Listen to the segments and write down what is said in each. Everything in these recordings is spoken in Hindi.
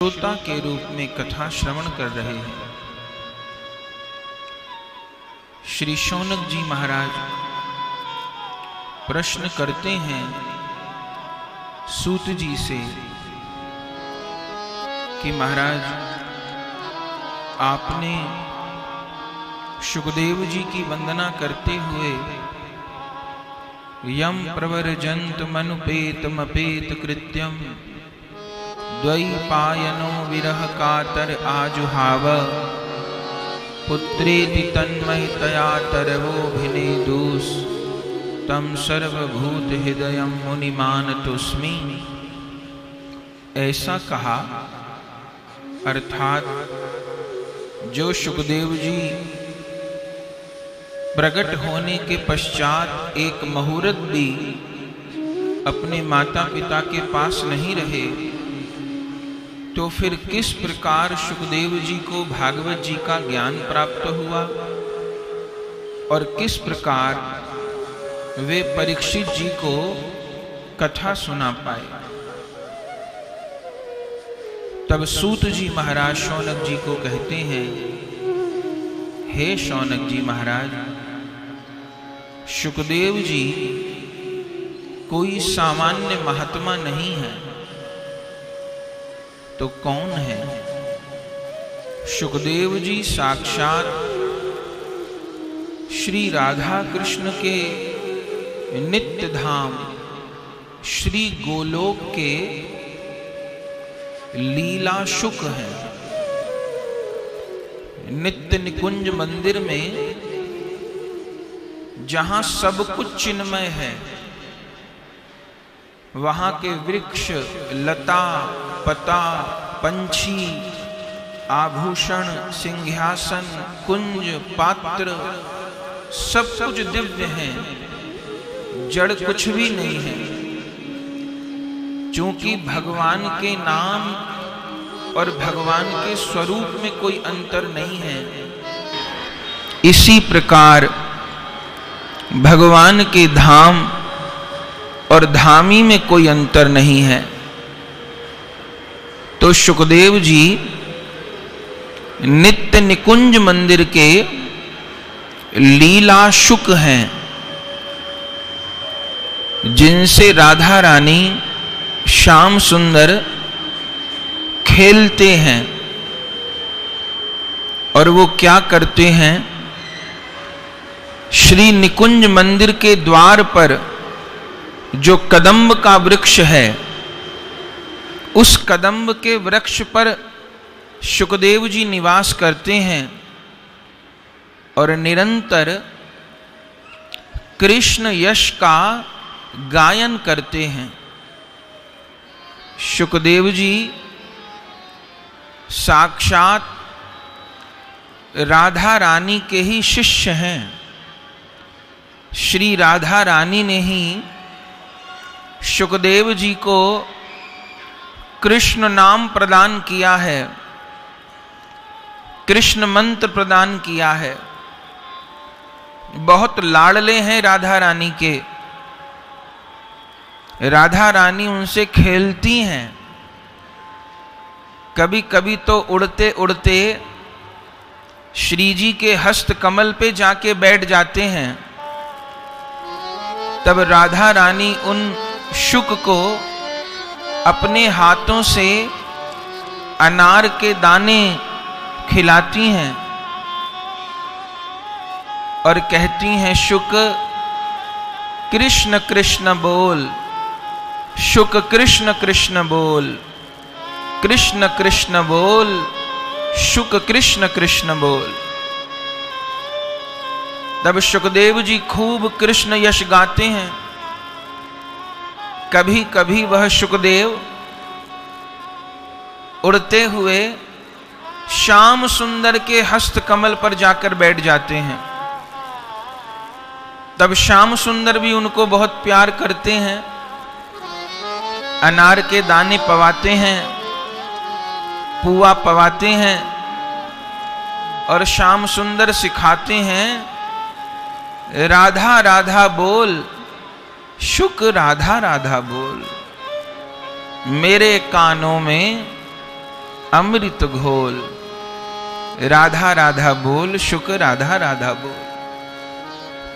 श्रोता के रूप में कथा श्रवण कर रहे हैं। श्री शौनक जी महाराज प्रश्न करते हैं सूत जी से कि महाराज, आपने सुखदेव जी की वंदना करते हुए यम प्रवर्जंत मनुपेतमपेत कृत्यम द्वैपायनो विरह कातर आजुहाव पुत्रेति तन्मयतया तरवोभिनेदुस् तम सर्वभूत हृदयं मुनिमानतोस्मि। ऐसा कहा, अर्थात जो सुखदेव जी प्रकट होने के पश्चात एक मुहूर्त भी अपने माता पिता के पास नहीं रहे, तो फिर किस प्रकार सुखदेव जी को भागवत जी का ज्ञान प्राप्त हुआ और किस प्रकार वे परीक्षित जी को कथा सुना पाए। तब सूत जी महाराज शौनक जी को कहते हैं, हे शौनक जी महाराज, सुखदेव जी कोई सामान्य महात्मा नहीं है, तो कौन है? सुखदेव जी साक्षात श्री राधा कृष्ण के नित्य धाम श्री गोलोक के लीला शुक हैं। नित्य निकुंज मंदिर में जहां सब कुछ चिन्मय है, वहां के वृक्ष, लता, पता, पंछी, आभूषण, सिंहासन, कुंज, पात्र सब कुछ दिव्य हैं, जड़ कुछ भी नहीं है। क्योंकि भगवान के नाम और भगवान के स्वरूप में कोई अंतर नहीं है, इसी प्रकार भगवान के धाम और धामी में कोई अंतर नहीं है। तो सुखदेव जी नित्य निकुंज मंदिर के लीला शुक हैं, जिनसे राधा रानी श्याम सुंदर खेलते हैं। और वो क्या करते हैं? श्री निकुंज मंदिर के द्वार पर जो कदम्ब का वृक्ष है, उस कदम्ब के वृक्ष पर सुखदेव जी निवास करते हैं और निरंतर कृष्ण यश का गायन करते हैं। सुखदेव जी साक्षात राधा रानी के ही शिष्य हैं। श्री राधा रानी ने ही सुखदेव जी को कृष्ण नाम प्रदान किया है, कृष्ण मंत्र प्रदान किया है। बहुत लाडले हैं राधा रानी के। राधा रानी उनसे खेलती हैं। कभी कभी तो उड़ते उड़ते श्री जी के हस्त कमल पे जाके बैठ जाते हैं। तब राधा रानी उन शुक को अपने हाथों से अनार के दाने खिलाती हैं और कहती हैं, शुक कृष्ण कृष्ण बोल, शुक कृष्ण कृष्ण बोल, कृष्ण कृष्ण बोल, शुक कृष्ण कृष्ण बोल। तब सुखदेव जी खूब कृष्ण यश गाते हैं। कभी कभी वह सुखदेव उड़ते हुए श्याम सुंदर के हस्त कमल पर जाकर बैठ जाते हैं। तब श्याम सुंदर भी उनको बहुत प्यार करते हैं, अनार के दाने पवाते हैं, पुआ पवाते हैं और श्याम सुंदर सिखाते हैं, राधा राधा बोल, शुक राधा राधा बोल। मेरे कानों में अमृत घोल, राधा राधा बोल, शुक राधा राधा बोल।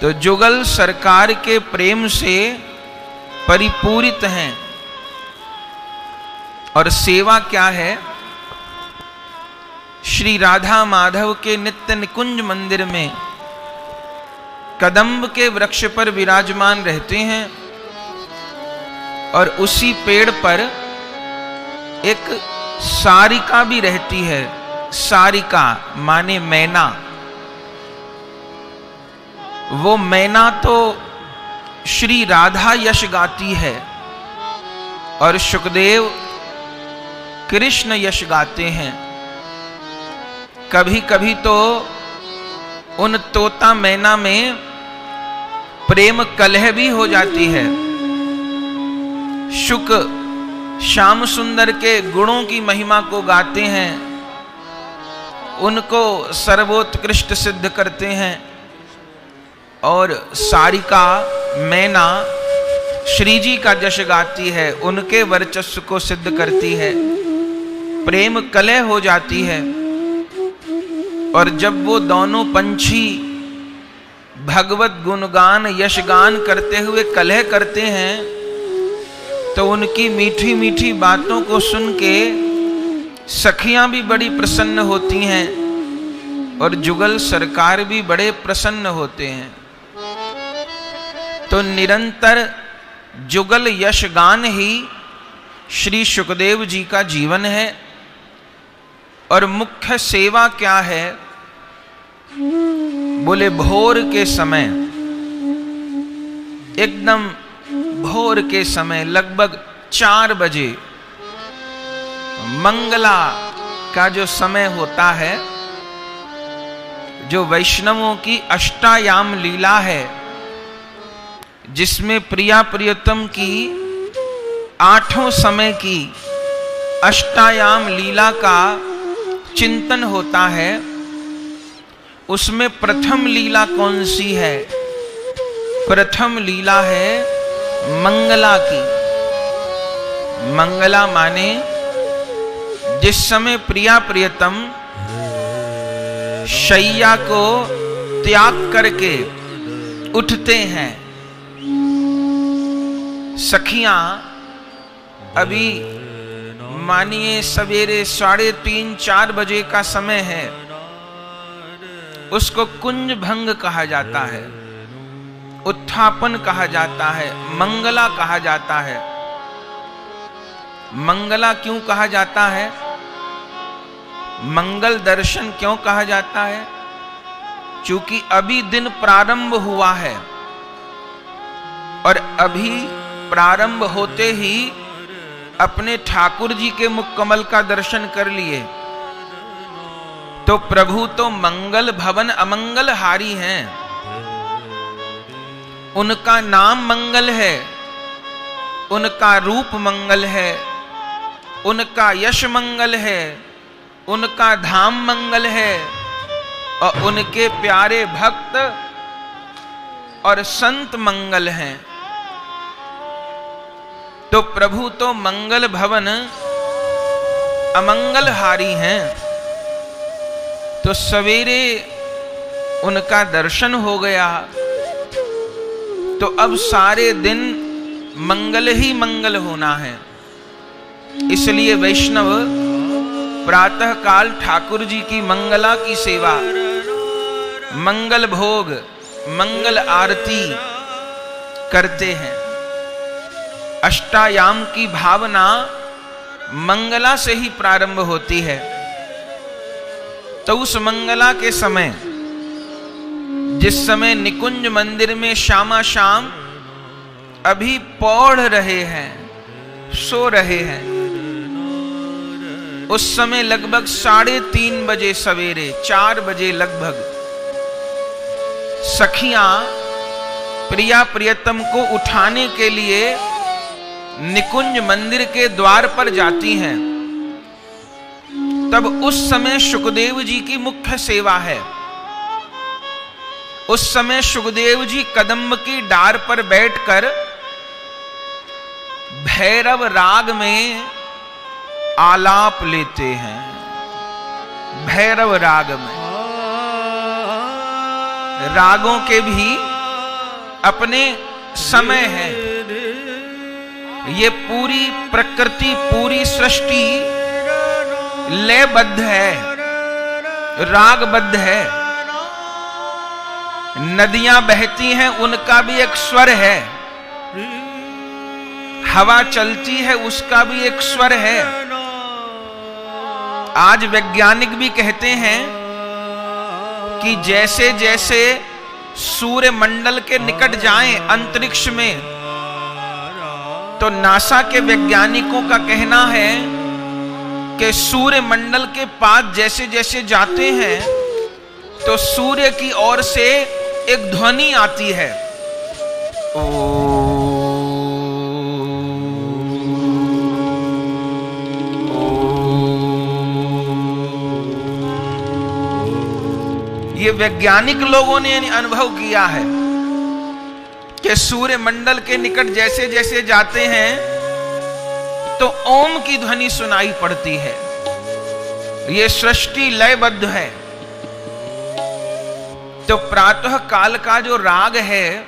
तो जुगल सरकार के प्रेम से परिपूरित हैं। और सेवा क्या है? श्री राधा माधव के नित्य निकुंज मंदिर में कदम्ब के वृक्ष पर विराजमान रहते हैं और उसी पेड़ पर एक सारिका भी रहती है। सारिका माने मैना। वो मैना तो श्री राधा यश गाती है और सुखदेव कृष्ण यश गाते हैं। कभी कभी तो उन तोता मैना में प्रेम कलह भी हो जाती है। शुक श्याम सुंदर के गुणों की महिमा को गाते हैं, उनको सर्वोत्कृष्ट सिद्ध करते हैं। और सारिका मैना श्री जी का जश गाती है, उनके वर्चस्व को सिद्ध करती है। प्रेम कलह हो जाती है और जब वो दोनों पंछी भगवत गुणगान यशगान करते हुए कलह करते हैं तो उनकी मीठी मीठी बातों को सुन के सखियां भी बड़ी प्रसन्न होती हैं और जुगल सरकार भी बड़े प्रसन्न होते हैं। तो निरंतर जुगल यशगान ही श्री सुखदेव जी का जीवन है। और मुख्य सेवा क्या है? बोले भोर के समय, एकदम भोर के समय लगभग 4 बजे मंगला का जो समय होता है, जो वैष्णवों की अष्टायाम लीला है, जिसमें प्रिया प्रियतम की 8 समय की अष्टायाम लीला का चिंतन होता है, उसमें प्रथम लीला कौन सी है? प्रथम लीला है मंगला की। मंगला माने जिस समय प्रिया प्रियतम शैया को त्याग करके उठते हैं। सखियां अभी मानिए सवेरे 3:30-4 बजे का समय है, उसको कुंज भंग कहा जाता है, उत्थापन कहा जाता है, मंगला कहा जाता है। मंगला क्यों कहा जाता है? मंगल दर्शन क्यों कहा जाता है? क्योंकि अभी दिन प्रारंभ हुआ है और अभी प्रारंभ होते ही अपने ठाकुर जी के मुख कमल का दर्शन कर लिए। तो प्रभु तो मंगल भवन अमंगल हारी हैं। उनका नाम मंगल है, उनका रूप मंगल है, उनका यश मंगल है, उनका धाम मंगल है और उनके प्यारे भक्त और संत मंगल हैं। तो प्रभु तो मंगल भवन अमंगल हारी हैं। तो सवेरे उनका दर्शन हो गया तो अब सारे दिन मंगल ही मंगल होना है। इसलिए वैष्णव प्रातः काल ठाकुर जी की मंगला की सेवा, मंगल भोग, मंगल आरती करते हैं। अष्टायाम की भावना मंगला से ही प्रारंभ होती है। तो उस मंगला के समय, जिस समय निकुंज मंदिर में श्यामा श्याम अभी पौढ़ रहे हैं, सो रहे हैं, उस समय लगभग 3:30 बजे सवेरे 4 बजे लगभग सखियां प्रिया प्रियतम को उठाने के लिए निकुंज मंदिर के द्वार पर जाती हैं। तब उस समय सुखदेव जी की मुख्य सेवा है। उस समय सुखदेव जी कदम्ब की डार पर बैठकर भैरव राग में आलाप लेते हैं भैरव राग में। रागों के भी अपने समय है। ये पूरी प्रकृति, पूरी सृष्टि लयबद्ध है, रागबद्ध है। नदियां बहती हैं, उनका भी एक स्वर है। हवा चलती है, उसका भी एक स्वर है। आज वैज्ञानिक भी कहते हैं कि जैसे जैसे सूर्य मंडल के निकट जाएं अंतरिक्ष में, तो नासा के वैज्ञानिकों का कहना है कि सूर्य मंडल के पास जैसे जैसे जाते हैं तो सूर्य की ओर से एक ध्वनि आती है, ये वैज्ञानिक लोगों ने अनुभव किया है कि सूर्य मंडल के निकट जैसे जैसे जाते हैं तो ओम की ध्वनि सुनाई पड़ती है। ये सृष्टि लयबद्ध है। तो प्रातः काल का जो राग है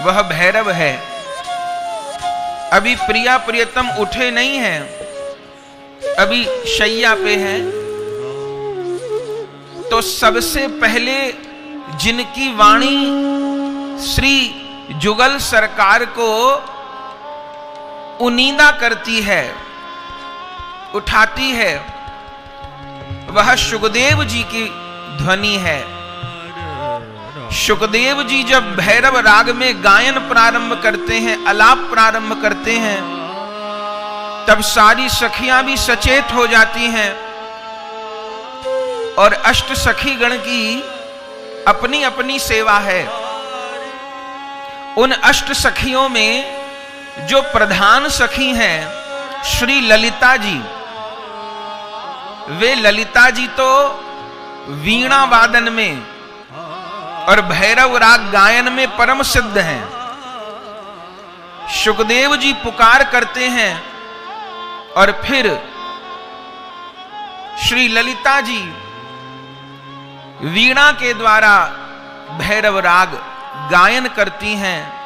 वह भैरव है। अभी प्रिया प्रियतम उठे नहीं हैं, अभी शैया पे हैं। तो सबसे पहले जिनकी वाणी श्री जुगल सरकार को उनींदा करती है, उठाती है, वह सुखदेव जी की ध्वनि है। सुखदेव जी जब भैरव राग में गायन प्रारंभ करते हैं, अलाप प्रारंभ करते हैं, तब सारी सखियां भी सचेत हो जाती हैं और अष्ट सखी गण की अपनी अपनी सेवा है। उन अष्ट सखियों में जो प्रधान सखी हैं श्री ललिता जी, वे ललिता जी तो वीणा वादन में और भैरव राग गायन में परम सिद्ध हैं। सुखदेव जी पुकार करते हैं और फिर श्री ललिता जी वीणा के द्वारा भैरव राग गायन करती हैं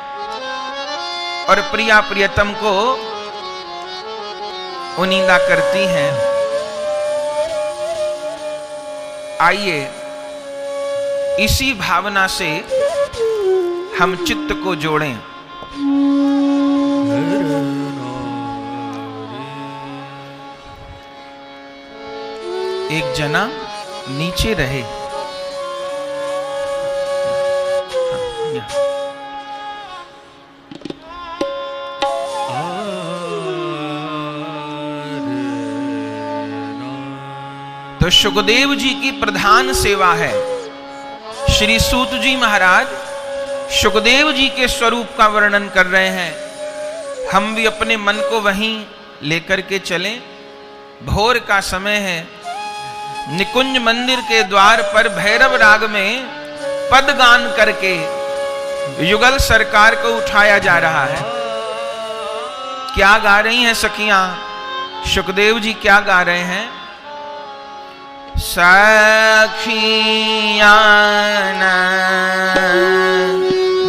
और प्रिया प्रियतम को उनींदा करती हैं। आइए इसी भावना से हम चित्त को जोड़ें। एक जना नीचे रहे, तो सुखदेव जी की प्रधान सेवा है। श्री सूत जी महाराज सुखदेव जी के स्वरूप का वर्णन कर रहे हैं। हम भी अपने मन को वहीं लेकर के चलें। भोर का समय है, निकुंज मंदिर के द्वार पर भैरव राग में पद गान करके युगल सरकार को उठाया जा रहा है। क्या गा रही हैं सखियां? सुखदेव जी क्या गा रहे हैं? सखियां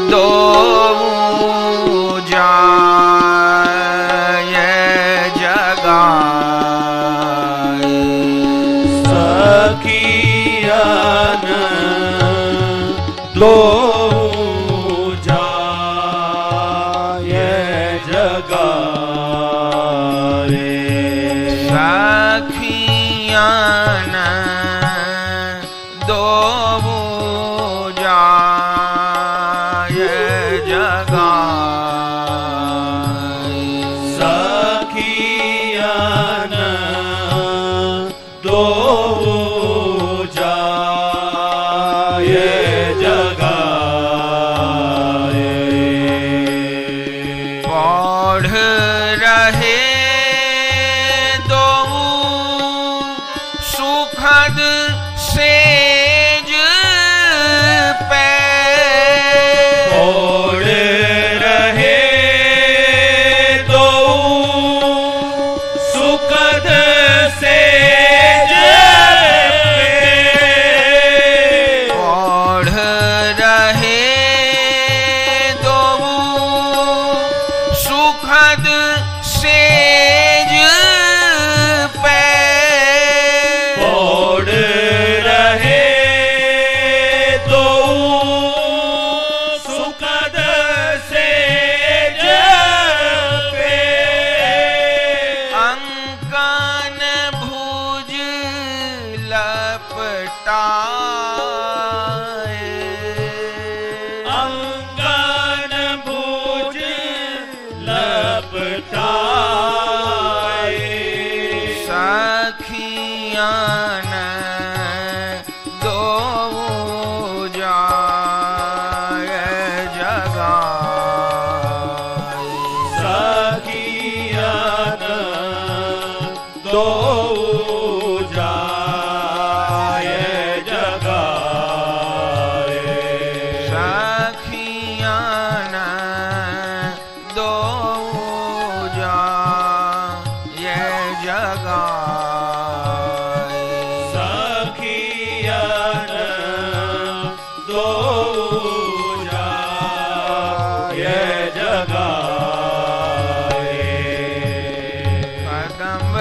दो जाय जगाए, सखियां दो जाय जगाए, सखियां सुख लपटाए, अंगन भुज लपटाए, सखियाँ न दो जाए जगाए, सखियाँ न दो जाए जगाए, सखियाँ न दो जाए जगाए, सखियाँ न दो जाए जगाए, कदम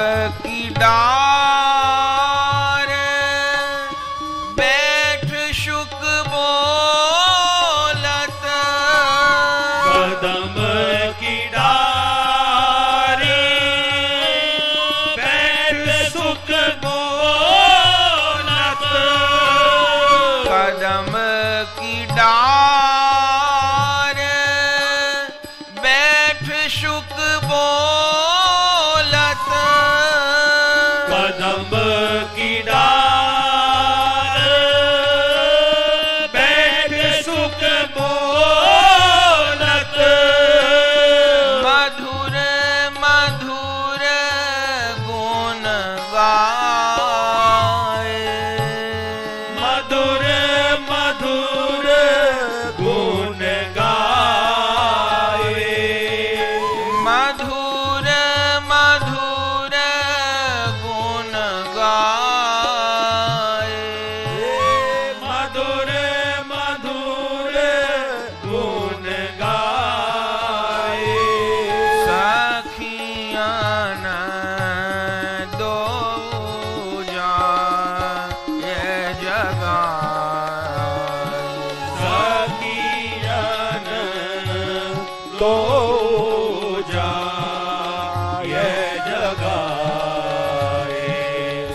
की डार बैठ शुक बोलत, कदम की डारी बैठ सुख बोलत, कदम की डार बैठ शुक बोलत, कदम की डार बैठ सुख बोलत, मधुर मधुर गुण गाए, मधुर मधुर गुण गाए, मधुर मधुर गुण गाए, मधुर मधुर गुण गाए, सखियाँ न दो जाए जगाए, सखियाँ न दो जाए जगाए,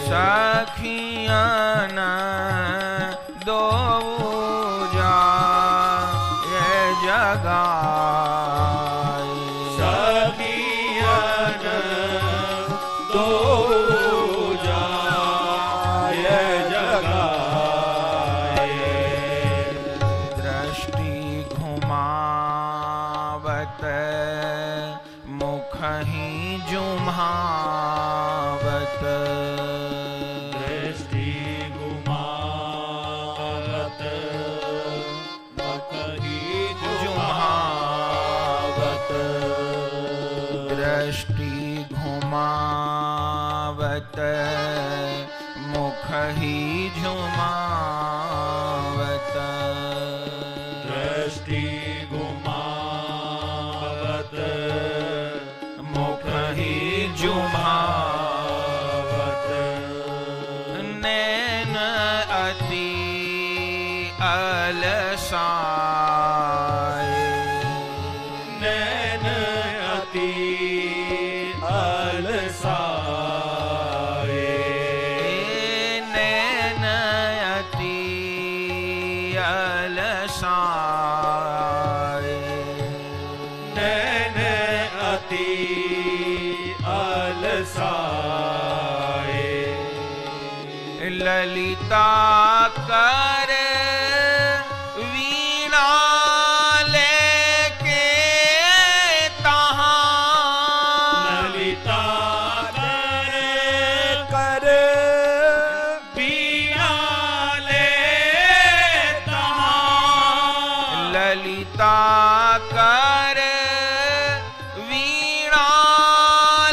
सखियाँ न दो जाए जगाए, सखियाँ न दो जाए जगाए, दृष्टि घुमावत मुख ही जुम्हावत, दृष्टि घुमावत मुख ही जुम्हावत, दृष्टि घुमावत मुख ही झुमावत, दृष्टि घुमावत मुख ही झुमावत, नैन अति अलसाए, नैन अति अलसाए, नैन अति अलसाए, नैन अति अलसाए, ललिता कर वीणा लेके तहाँ, ललिता कर बीना लेता, ललिता कर वीणा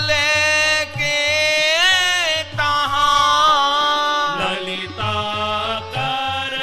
लेके तहाँ, ललिता कर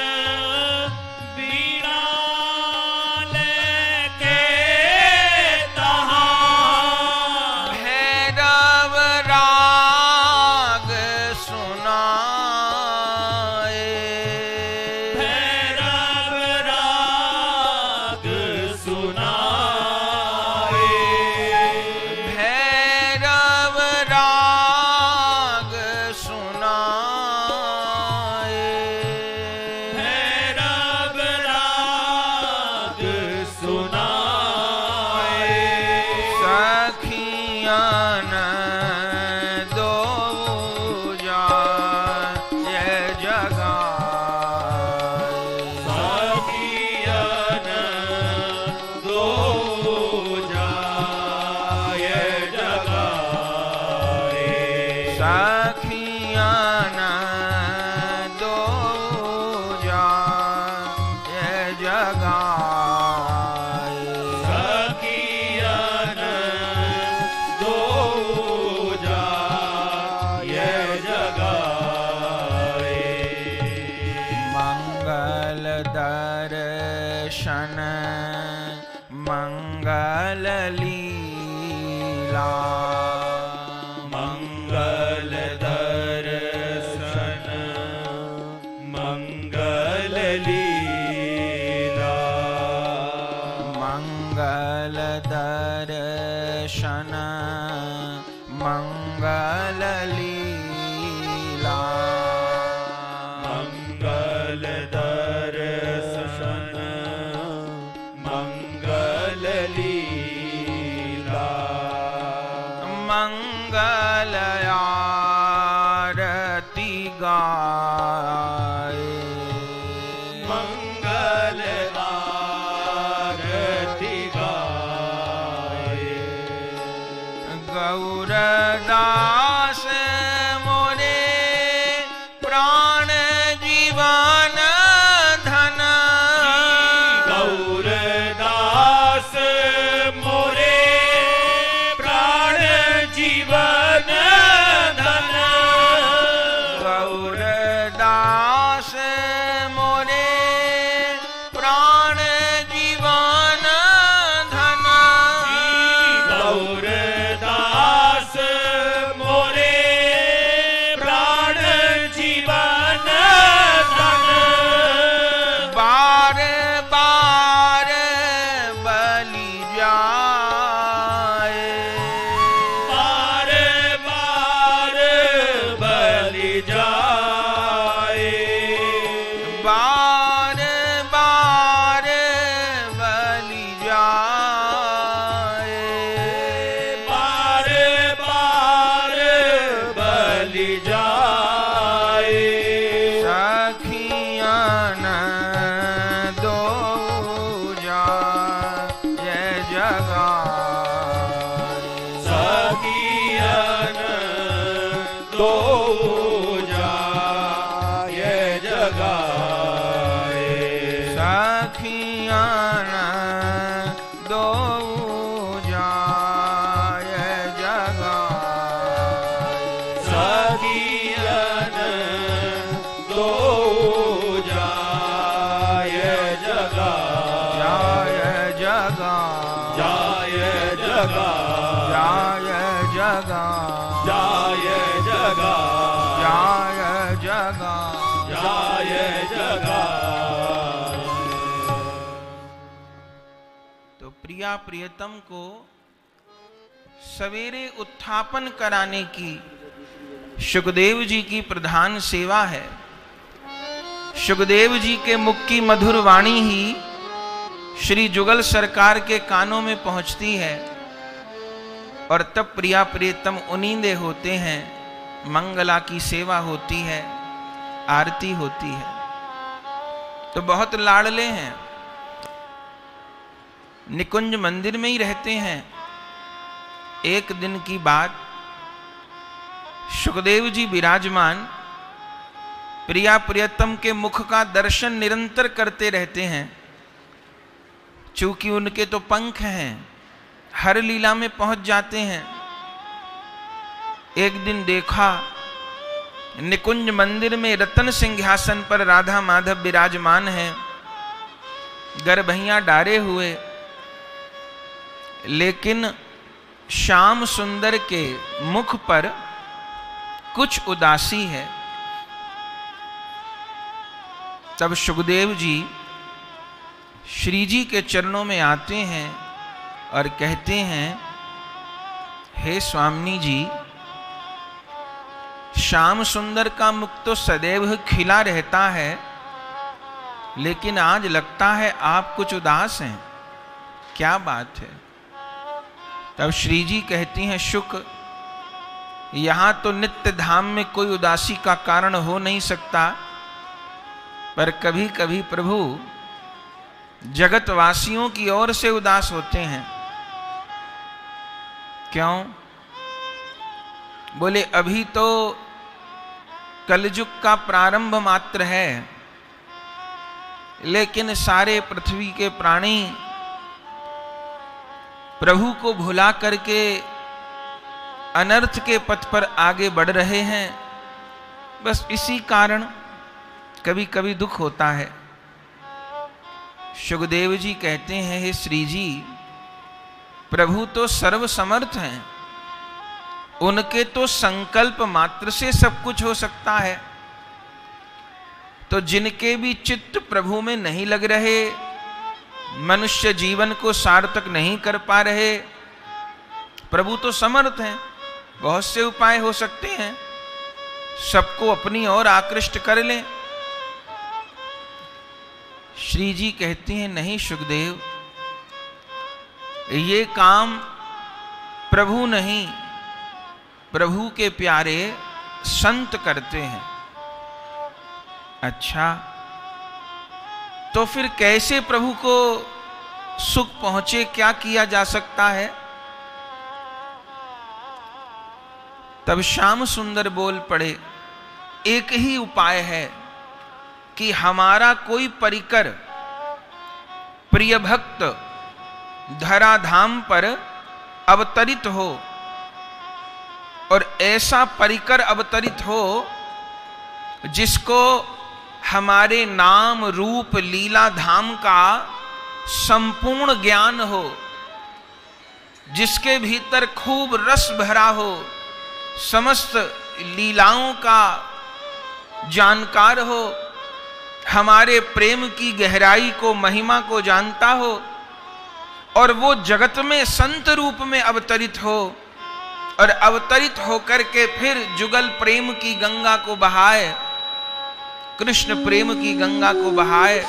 मंगल दर्शन मंगल लीला मंगल दर्शन मंगल लीला मंगल दर्शन मंगल लीला मंगल आरती गाए मंगल आरती गाए गौरदास मोरे प्राण जीवन धन गौरदास मोरे प्राण जीवन धन गौरदास मोरे प्राण जीवन धन गौरदास मोरे प्राण जीवन धन बार बार बलि जाए बार बार बलि जाए बार बार बलि जाए बार बार बलि जाए सखियन दो जा जय जगाए सखियन दो जाय जगाए सखियन दो जाय जगाए सखियन दो जाय जगाए जाय जगा जाय जगाए जाय जगा जाय जगाए जाय जगा जाय जगाए तो प्रिया प्रियतम को सवेरे उत्थापन कराने की सुखदेव जी की प्रधान सेवा है। सुखदेव जी के मुख की मधुर वाणी ही श्री जुगल सरकार के कानों में पहुंचती है और तब प्रिया प्रियतम उनींदे होते हैं, मंगला की सेवा होती है, आरती होती है। तो बहुत लाडले हैं, निकुंज मंदिर में ही रहते हैं। एक दिन की बात, सुखदेव जी विराजमान प्रिया प्रियतम के मुख का दर्शन निरंतर करते रहते हैं। चूंकि उनके तो पंख हैं, हर लीला में पहुंच जाते हैं। एक दिन देखा निकुंज मंदिर में रतन सिंहासन पर राधा माधव विराजमान हैं, गर्भैया डारे हुए, लेकिन श्याम सुंदर के मुख पर कुछ उदासी है। तब सुखदेव जी श्री जी के चरणों में आते हैं और कहते हैं, हे स्वामी जी, श्याम सुंदर का मुख तो सदैव खिला रहता है, लेकिन आज लगता है आप कुछ उदास हैं, क्या बात है? तब श्री जी कहती हैं, शुक, यहां तो नित्य धाम में कोई उदासी का कारण हो नहीं सकता, पर कभी कभी प्रभु जगतवासियों की ओर से उदास होते हैं। क्यों? बोले अभी तो कलयुग का प्रारंभ मात्र है, लेकिन सारे पृथ्वी के प्राणी प्रभु को भुला करके अनर्थ के पथ पर आगे बढ़ रहे हैं। बस इसी कारण कभी कभी दुख होता है। सुखदेव जी कहते हैं, हे श्री जी, प्रभु तो सर्व समर्थ हैं, उनके तो संकल्प मात्र से सब कुछ हो सकता है। तो जिनके भी चित्त प्रभु में नहीं लग रहे, मनुष्य जीवन को सार्थक नहीं कर पा रहे, प्रभु तो समर्थ हैं, बहुत से उपाय हो सकते हैं, सबको अपनी ओर आकृष्ट कर लें। श्री जी कहते हैं नहीं सुखदेव, ये काम प्रभु नहीं, प्रभु के प्यारे संत करते हैं। अच्छा, तो फिर कैसे प्रभु को सुख पहुंचे, क्या किया जा सकता है? तब श्याम सुंदर बोल पड़े, एक ही उपाय है कि हमारा कोई परिकर प्रिय भक्त धराधाम पर अवतरित हो, और ऐसा परिकर अवतरित हो जिसको हमारे नाम रूप लीला धाम का संपूर्ण ज्ञान हो, जिसके भीतर खूब रस भरा हो, समस्त लीलाओं का जानकार हो, हमारे प्रेम की गहराई को, महिमा को जानता हो, और वो जगत में संत रूप में अवतरित हो, और अवतरित होकर के फिर जुगल प्रेम की गंगा को बहाए, कृष्ण प्रेम की गंगा को बहाए,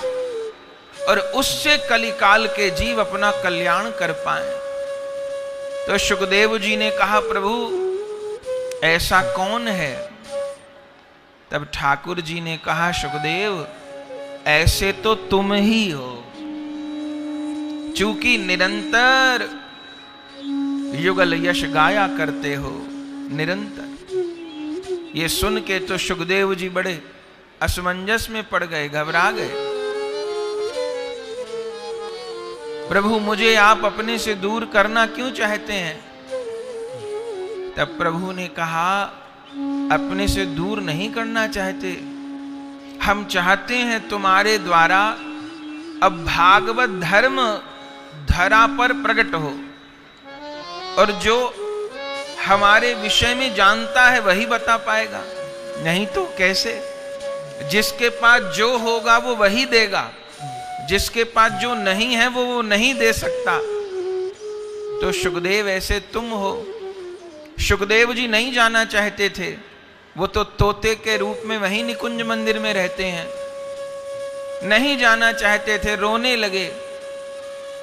और उससे कलिकाल के जीव अपना कल्याण कर पाए। तो सुखदेव जी ने कहा, प्रभु ऐसा कौन है? तब ठाकुर जी ने कहा, सुखदेव ऐसे तो तुम ही हो, चूंकि निरंतर युगल यश गाया करते हो, निरंतर। ये सुन के तो सुखदेव जी बड़े असमंजस में पड़ गए, घबरा गए। प्रभु मुझे आप अपने से दूर करना क्यों चाहते हैं? तब प्रभु ने कहा, अपने से दूर नहीं करना चाहते, हम चाहते हैं तुम्हारे द्वारा अब भागवत धर्म धरा पर प्रकट हो, और जो हमारे विषय में जानता है वही बता पाएगा, नहीं तो कैसे? जिसके पास जो होगा वो वही देगा, जिसके पास जो नहीं है वो नहीं दे सकता। तो सुखदेव ऐसे तुम हो। सुखदेव जी नहीं जाना चाहते थे, वो तो तोते के रूप में वहीं निकुंज मंदिर में रहते हैं, नहीं जाना चाहते थे, रोने लगे।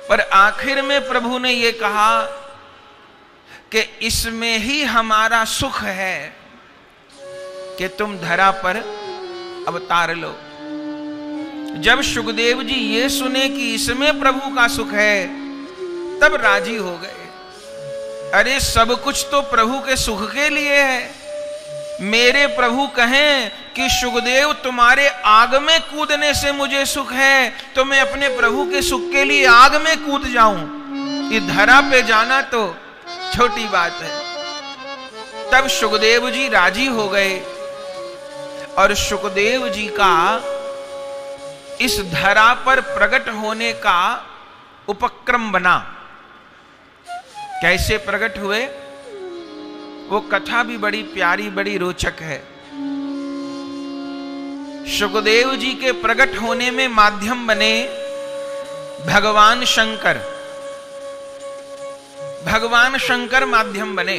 पर आखिर में प्रभु ने ये कहा कि इसमें ही हमारा सुख है कि तुम धरा पर अवतार लो। जब सुखदेव जी ये सुने कि इसमें प्रभु का सुख है, तब राजी हो गए। अरे सब कुछ तो प्रभु के सुख के लिए है। मेरे प्रभु कहें कि सुखदेव तुम्हारे आग में कूदने से मुझे सुख है, तो मैं अपने प्रभु के सुख के लिए आग में कूद जाऊं। ये धरा पे जाना तो छोटी बात है। तब सुखदेव जी राजी हो गए, और सुखदेव जी का इस धरा पर प्रकट होने का उपक्रम बना। कैसे प्रकट हुए, वो कथा भी बड़ी प्यारी, बड़ी रोचक है। सुखदेव जी के प्रकट होने में माध्यम बने भगवान शंकर। भगवान शंकर माध्यम बने।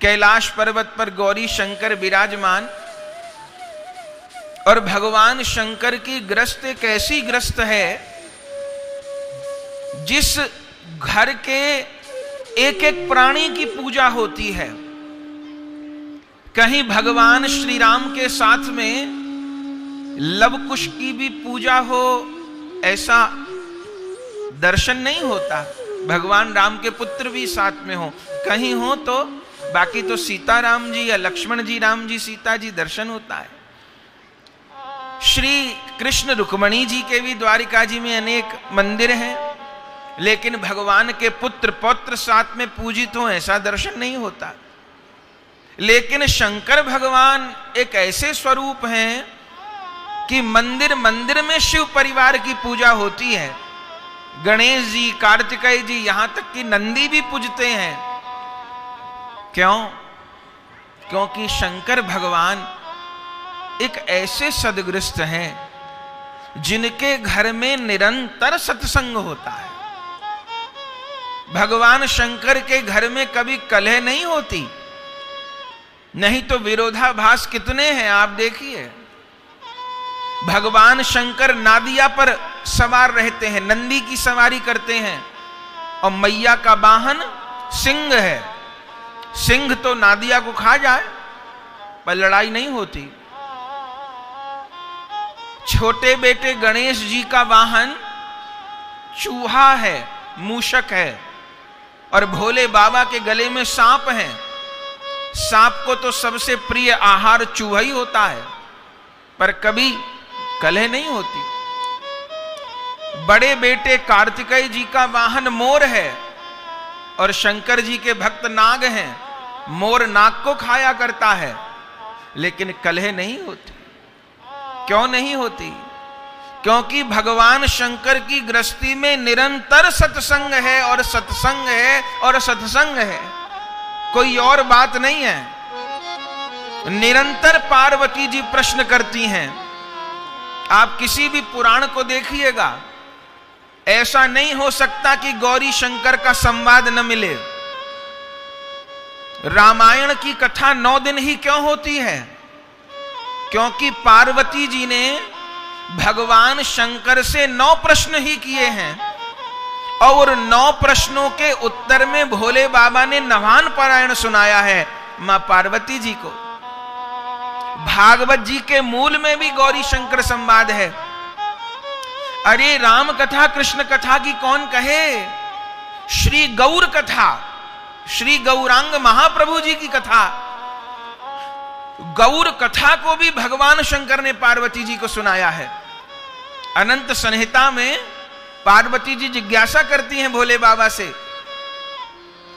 कैलाश पर्वत पर गौरी शंकर विराजमान, और भगवान शंकर की ग्रस्त एक ऐसी ग्रस्त है जिस घर के एक एक प्राणी की पूजा होती है। कहीं भगवान श्री राम के साथ में लव कुश की भी पूजा हो, ऐसा दर्शन नहीं होता। भगवान राम के पुत्र भी साथ में हो, कहीं हो तो, बाकी तो सीता राम जी या लक्ष्मण जी राम जी सीता जी दर्शन होता है। श्री कृष्ण रुक्मणी जी के भी द्वारिका जी में अनेक मंदिर हैं, लेकिन भगवान के पुत्र पौत्र साथ में पूजित हो, ऐसा दर्शन नहीं होता। लेकिन शंकर भगवान एक ऐसे स्वरूप हैं कि मंदिर मंदिर में शिव परिवार की पूजा होती है। गणेश जी, कार्तिकेय जी, यहां तक कि नंदी भी पूजते हैं। क्यों? क्योंकि शंकर भगवान एक ऐसे सदगृस्त हैं जिनके घर में निरंतर सत्संग होता है। भगवान शंकर के घर में कभी कलह नहीं होती, नहीं तो विरोधाभास कितने हैं आप देखिए। भगवान शंकर नादिया पर सवार रहते हैं, नंदी की सवारी करते हैं, और मैया का वाहन सिंह है। सिंह तो नादिया को खा जाए पर लड़ाई नहीं होती। छोटे बेटे गणेश जी का वाहन चूहा है, मूषक है, और भोले बाबा के गले में सांप है। सांप को तो सबसे प्रिय आहार चूहा ही होता है, पर कभी कलह नहीं होती। बड़े बेटे कार्तिकेय जी का वाहन मोर है, और शंकर जी के भक्त नाग हैं। मोर नाग को खाया करता है, लेकिन कलह नहीं होती। क्यों नहीं होती? क्योंकि भगवान शंकर की गृहस्थी में निरंतर सत्संग है, और सत्संग है, और सत्संग है, कोई और बात नहीं है। निरंतर पार्वती जी प्रश्न करती हैं। आप किसी भी पुराण को देखिएगा, ऐसा नहीं हो सकता कि गौरी शंकर का संवाद न मिले। रामायण की कथा 9 दिन ही क्यों होती है? क्योंकि पार्वती जी ने भगवान शंकर से 9 प्रश्न ही किए हैं, और 9 प्रश्नों के उत्तर में भोले बाबा ने नवान पारायण सुनाया है मां पार्वती जी को। भागवत जी के मूल में भी गौरी शंकर संवाद है। अरे राम कथा कृष्ण कथा की कौन कहे, श्री गौर कथा, श्री गौरांग महाप्रभु जी की कथा, गौर कथा को भी भगवान शंकर ने पार्वती जी को सुनाया है। अनंत संहिता में पार्वती जी जिज्ञासा करती हैं भोले बाबा से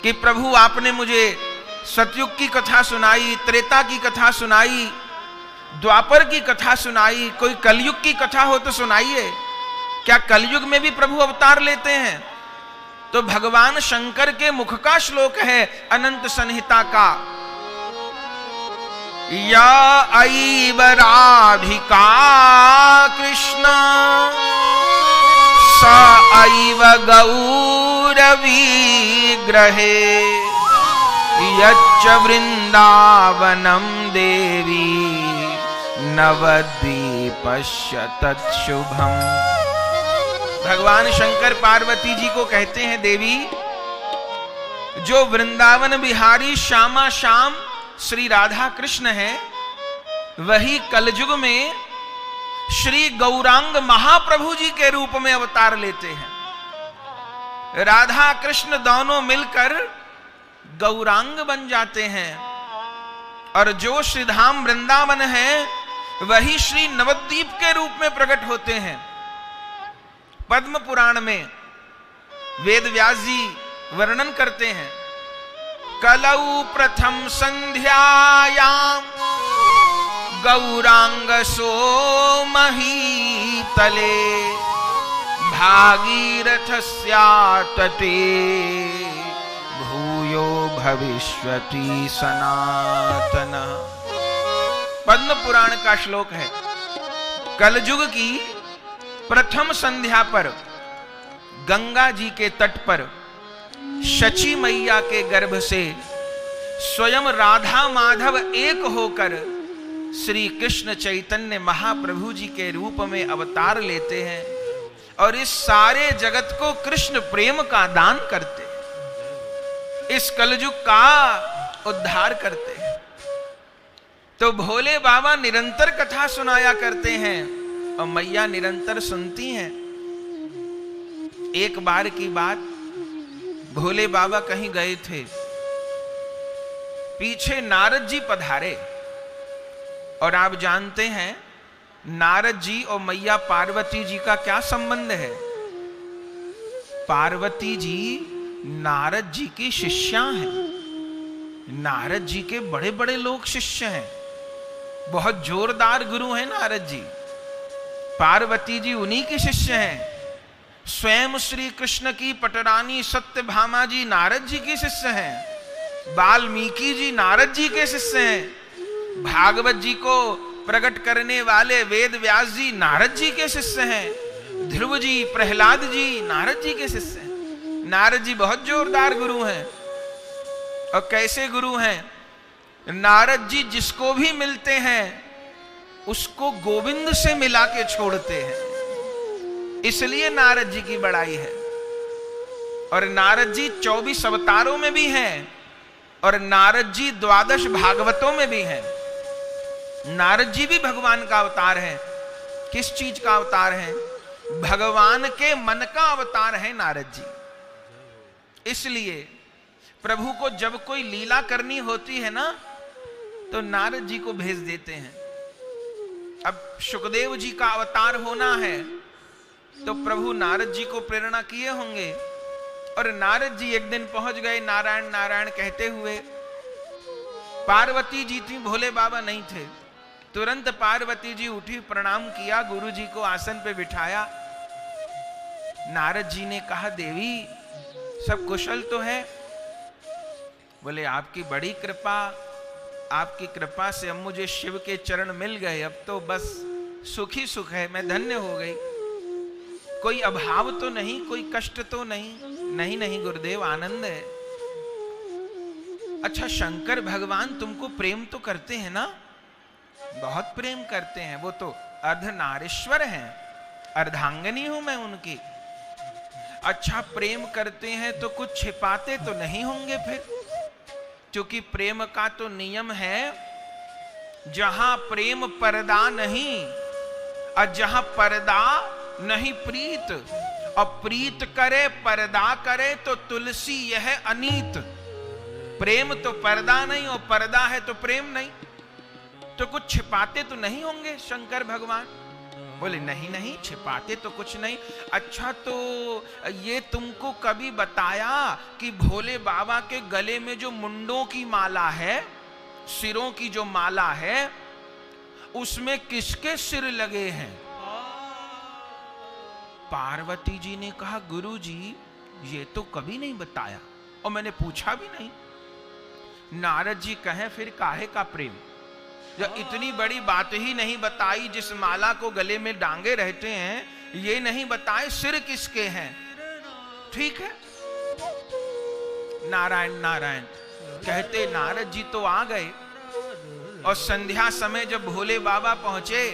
कि प्रभु आपने मुझे सतयुग की कथा सुनाई, त्रेता की कथा सुनाई, द्वापर की कथा सुनाई, कोई कलयुग की कथा हो तो सुनाइए। क्या कलयुग में भी प्रभु अवतार लेते हैं? तो भगवान शंकर के मुख का श्लोक है अनंत संहिता का, या ऐव राधिका कृष्ण स ऐव गौरवी ग्रहे यच्च वृंदावनम देवी नवद्वीपस्य तत्शुभम। भगवान शंकर पार्वती जी को कहते हैं, देवी, जो वृंदावन बिहारी श्यामा श्याम श्री राधा कृष्ण है, वही कलयुग में श्री गौरांग महाप्रभु जी के रूप में अवतार लेते हैं। राधा कृष्ण दोनों मिलकर गौरांग बन जाते हैं, और जो श्रीधाम वृंदावन है वही श्री नवद्वीप के रूप में प्रकट होते हैं। पद्म पुराण में वेद व्यास जी वर्णन करते हैं, कलौ प्रथम संध्यायां गौरांग सो महीतले भागीरथस्या तटे भूयो भविष्यति सनातन। पद्म पुराण का श्लोक है। कलयुग की प्रथम संध्या पर गंगा जी के तट पर शची मैया के गर्भ से स्वयं राधा माधव एक होकर श्री कृष्ण चैतन्य महाप्रभु जी के रूप में अवतार लेते हैं, और इस सारे जगत को कृष्ण प्रेम का दान करते हैं, इस कलयुग का उद्धार करते हैं। तो भोले बाबा निरंतर कथा सुनाया करते हैं, और मैया निरंतर सुनती हैं। एक बार की बात, भोले बाबा कहीं गए थे, पीछे नारद जी पधारे, और आप जानते हैं नारद जी और मैया पार्वती जी का क्या संबंध है। पार्वती जी नारद जी की शिष्या हैं, नारद जी के बड़े बड़े लोग शिष्य हैं, बहुत जोरदार गुरु हैं नारद जी। पार्वती जी उन्हीं के शिष्य हैं। स्वयं श्री कृष्ण की पटरानी सत्यभामा जी नारद जी की शिष्य हैं, वाल्मीकि जी नारद जी के शिष्य हैं, भागवत जी को प्रकट करने वाले वेद व्यास जी नारद जी के शिष्य हैं, ध्रुव जी प्रहलाद जी नारद जी के शिष्य हैं। नारद जी बहुत जोरदार गुरु हैं। और कैसे गुरु हैं? नारद जी जिसको भी मिलते हैं उसको गोविंद से मिला के छोड़ते हैं, इसलिए नारद जी की बड़ाई है। और नारद जी 24 अवतारों में भी हैं और नारद जी 12 भागवतों में भी हैं। नारद जी भी भगवान का अवतार है। किस चीज का अवतार है? भगवान के मन का अवतार है नारद जी। इसलिए प्रभु को जब कोई लीला करनी होती है ना तो नारद जी को भेज देते हैं। अब शुकदेव जी का अवतार होना है तो प्रभु नारद जी को प्रेरणा किए होंगे। और नारद जी एक दिन पहुंच गए नारायण नारायण कहते हुए। पार्वती जी थी, भोले बाबा नहीं थे। तुरंत पार्वती जी उठी, प्रणाम किया, गुरु जी को आसन पे बिठाया। नारद जी ने कहा, देवी सब कुशल तो है? बोले आपकी बड़ी कृपा, आपकी कृपा से अब मुझे शिव के चरण मिल गए, अब तो बस सुख ही सुख है, मैं धन्य हो गई। कोई अभाव तो नहीं, कोई कष्ट तो नहीं? नहीं नहीं गुरुदेव, आनंद है। अच्छा शंकर भगवान तुमको प्रेम तो करते हैं ना? बहुत प्रेम करते हैं, वो तो अर्धनारीश्वर हैं, अर्धांगिनी हूं मैं उनकी। अच्छा प्रेम करते हैं तो कुछ छिपाते तो नहीं होंगे फिर? क्योंकि प्रेम का तो नियम है, जहां प्रेम पर्दा नहीं और जहां पर्दा नहीं प्रीत, और प्रीत करे पर्दा करे तो तुलसी यह अनीत। प्रेम तो पर्दा नहीं और पर्दा है तो प्रेम नहीं, तो कुछ छिपाते तो नहीं होंगे शंकर भगवान? बोले नहीं नहीं, छिपाते तो कुछ नहीं। अच्छा तो ये तुमको कभी बताया कि भोले बाबा के गले में जो मुंडों की माला है, सिरों की जो माला है, उसमें किसके सिर लगे हैं? पार्वती जी ने कहा, गुरु जी ये तो कभी नहीं बताया और मैंने पूछा भी नहीं। नारद जी कहें, फिर काहे का प्रेम? जब इतनी बड़ी बात ही नहीं बताई, जिस माला को गले में डांगे रहते हैं, ये नहीं बताए सिर किसके हैं? ठीक है, नारायण नारायण कहते नारद जी तो आ गए। और संध्या समय जब भोले बाबा पहुंचे,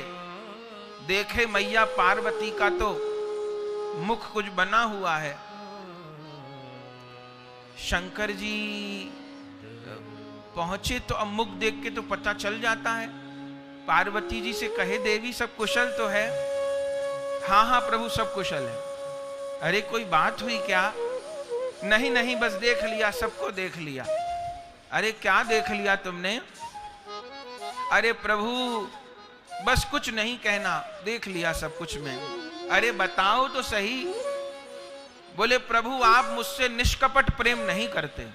देखे मैया पार्वती का तो मुख कुछ बना हुआ है। शंकर जी पहुंचे तो अब मुख देख के तो पता चल जाता है। पार्वती जी से कहे, देवी सब कुशल तो है? हाँ हाँ प्रभु सब कुशल है। अरे कोई बात हुई क्या? नहीं नहीं बस देख लिया, सबको देख लिया। अरे क्या देख लिया तुमने? अरे प्रभु बस कुछ नहीं कहना, देख लिया सब कुछ में। अरे बताओ तो सही। बोले प्रभु आप मुझसे निष्कपट प्रेम नहीं करते।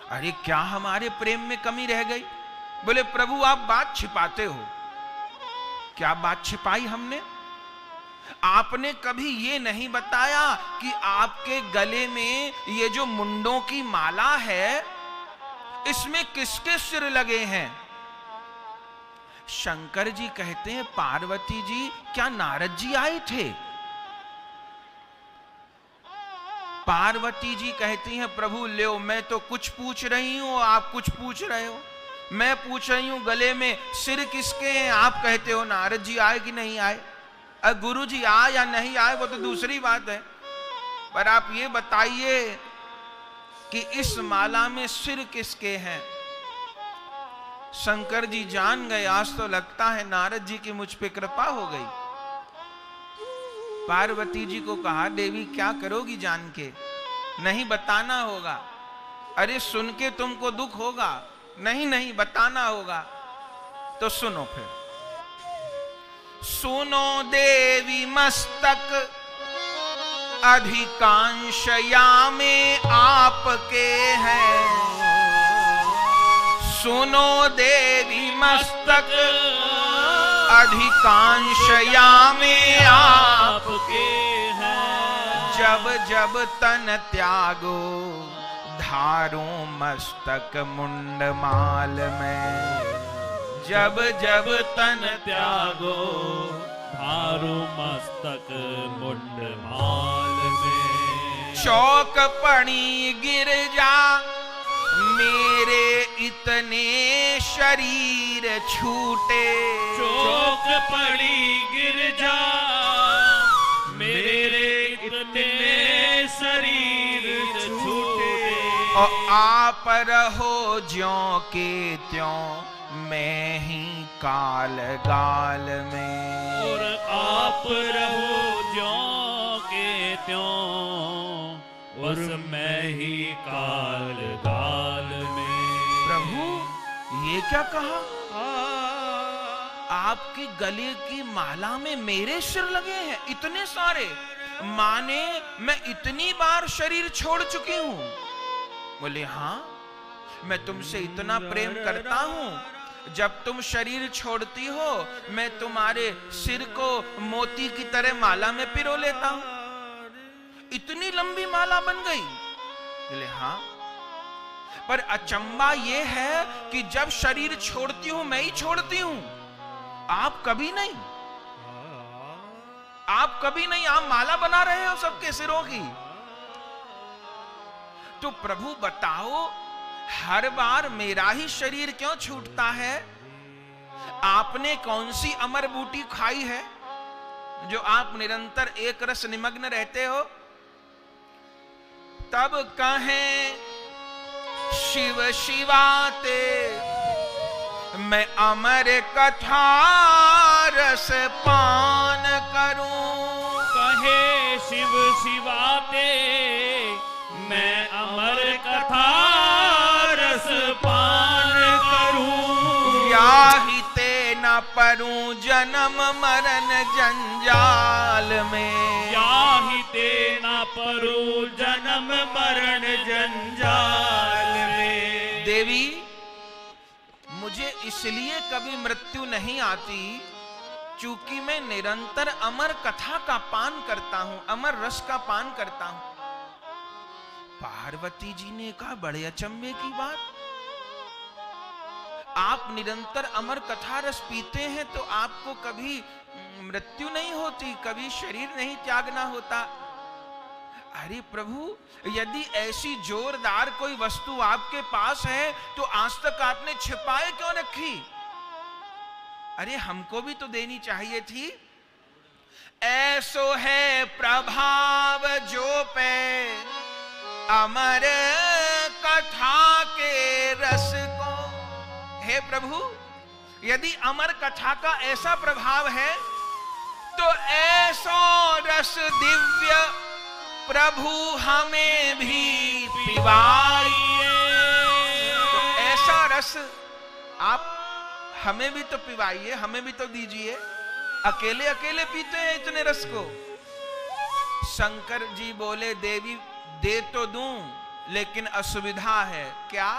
अरे क्या हमारे प्रेम में कमी रह गई? बोले प्रभु आप बात छिपाते हो। क्या बात छिपाई हमने? आपने कभी ये नहीं बताया कि आपके गले में ये जो मुंडों की माला है, इसमें किसके सिर लगे हैं? शंकर जी कहते हैं, पार्वती जी क्या नारद जी आए थे? पार्वती जी कहती हैं, प्रभु लो मैं तो कुछ पूछ रही हूं, आप कुछ पूछ रहे हो। मैं पूछ रही हूं गले में सिर किसके हैं, आप कहते हो नारद जी आए कि नहीं आए। गुरु जी आए या नहीं आए वो तो दूसरी बात है, पर आप ये बताइए कि इस माला में सिर किसके हैं? शंकर जी जान गए, आज तो लगता है नारद जी की मुझ पे कृपा हो गई। पार्वती जी को कहा, देवी क्या करोगी जान के? नहीं बताना होगा। अरे सुन के तुमको दुख होगा। नहीं नहीं बताना होगा। तो सुनो फिर। सुनो देवी मस्तक अधिकांश यामे आपके हैं। सुनो देवी मस्तक अधिकांश यामे आपके हैं। जब जब तन त्यागो धारूं मस्तक मुंड माल में, जब जब तन त्यागो धारू मस्तक मुंड माल में। चौक पड़ी गिर जा मेरे इतने शरीर छूटे, चौक पड़ी गिर जा मेरे इतने शरीर छूटे। और आप रहो ज्यों के त्यों मैं ही काल गाल में, और आप रहो ज्यों के त्यों और मैं ही काल गाल में। प्रभु ये क्या कहा? आपकी गले की माला में मेरे सिर लगे हैं इतने सारे, माने मैं इतनी बार शरीर छोड़ चुकी हूं। बोले हाँ, मैं तुमसे इतना प्रेम करता हूं, जब तुम शरीर छोड़ती हो मैं तुम्हारे सिर को मोती की तरह माला में पिरो लेता हूं। इतनी लंबी माला बन गई। बोले हाँ, पर अचंबा ये है कि जब शरीर छोड़ती हूं मैं ही छोड़ती हूं, आप कभी नहीं, आप कभी नहीं, आप माला बना रहे हो सबके सिरों की। तो प्रभु बताओ, हर बार मेरा ही शरीर क्यों छूटता है? आपने कौन सी अमर बूटी खाई है जो आप निरंतर एक रस निमग्न रहते हो? तब कहें शिव शिवाते मैं अमर कथा रस पान करूं। कहे शिव शिवाते मैं अमर कथा रस पान करूं। याहि ते न परूं जन्म मरण जंजाल में, याहि ते न परूं जन्म मरण जंजाल में। देवी मुझे इसलिए कभी मृत्यु नहीं आती चूंकि मैं निरंतर अमर कथा का पान करता हूं, अमर रस का पान करता हूं। पार्वती जी ने कहा बड़े अचंभे की बात, आप निरंतर अमर कथा रस पीते हैं तो आपको कभी मृत्यु नहीं होती, कभी शरीर नहीं त्यागना होता। अरे प्रभु, यदि ऐसी जोरदार कोई वस्तु आपके पास है तो आज तक आपने छिपाए क्यों रखी? अरे हमको भी तो देनी चाहिए थी। ऐसो है प्रभाव जो पे अमर कथा के रस को। हे प्रभु, यदि अमर कथा का ऐसा प्रभाव है तो ऐसो रस दिव्य प्रभु हमें भी पिवाइए। तो ऐसा रस आप हमें भी तो पिवाइए, हमें भी तो दीजिए। अकेले अकेले पीते हैं इतने रस को। शंकर जी बोले देवी दे तो दूं लेकिन असुविधा है। क्या?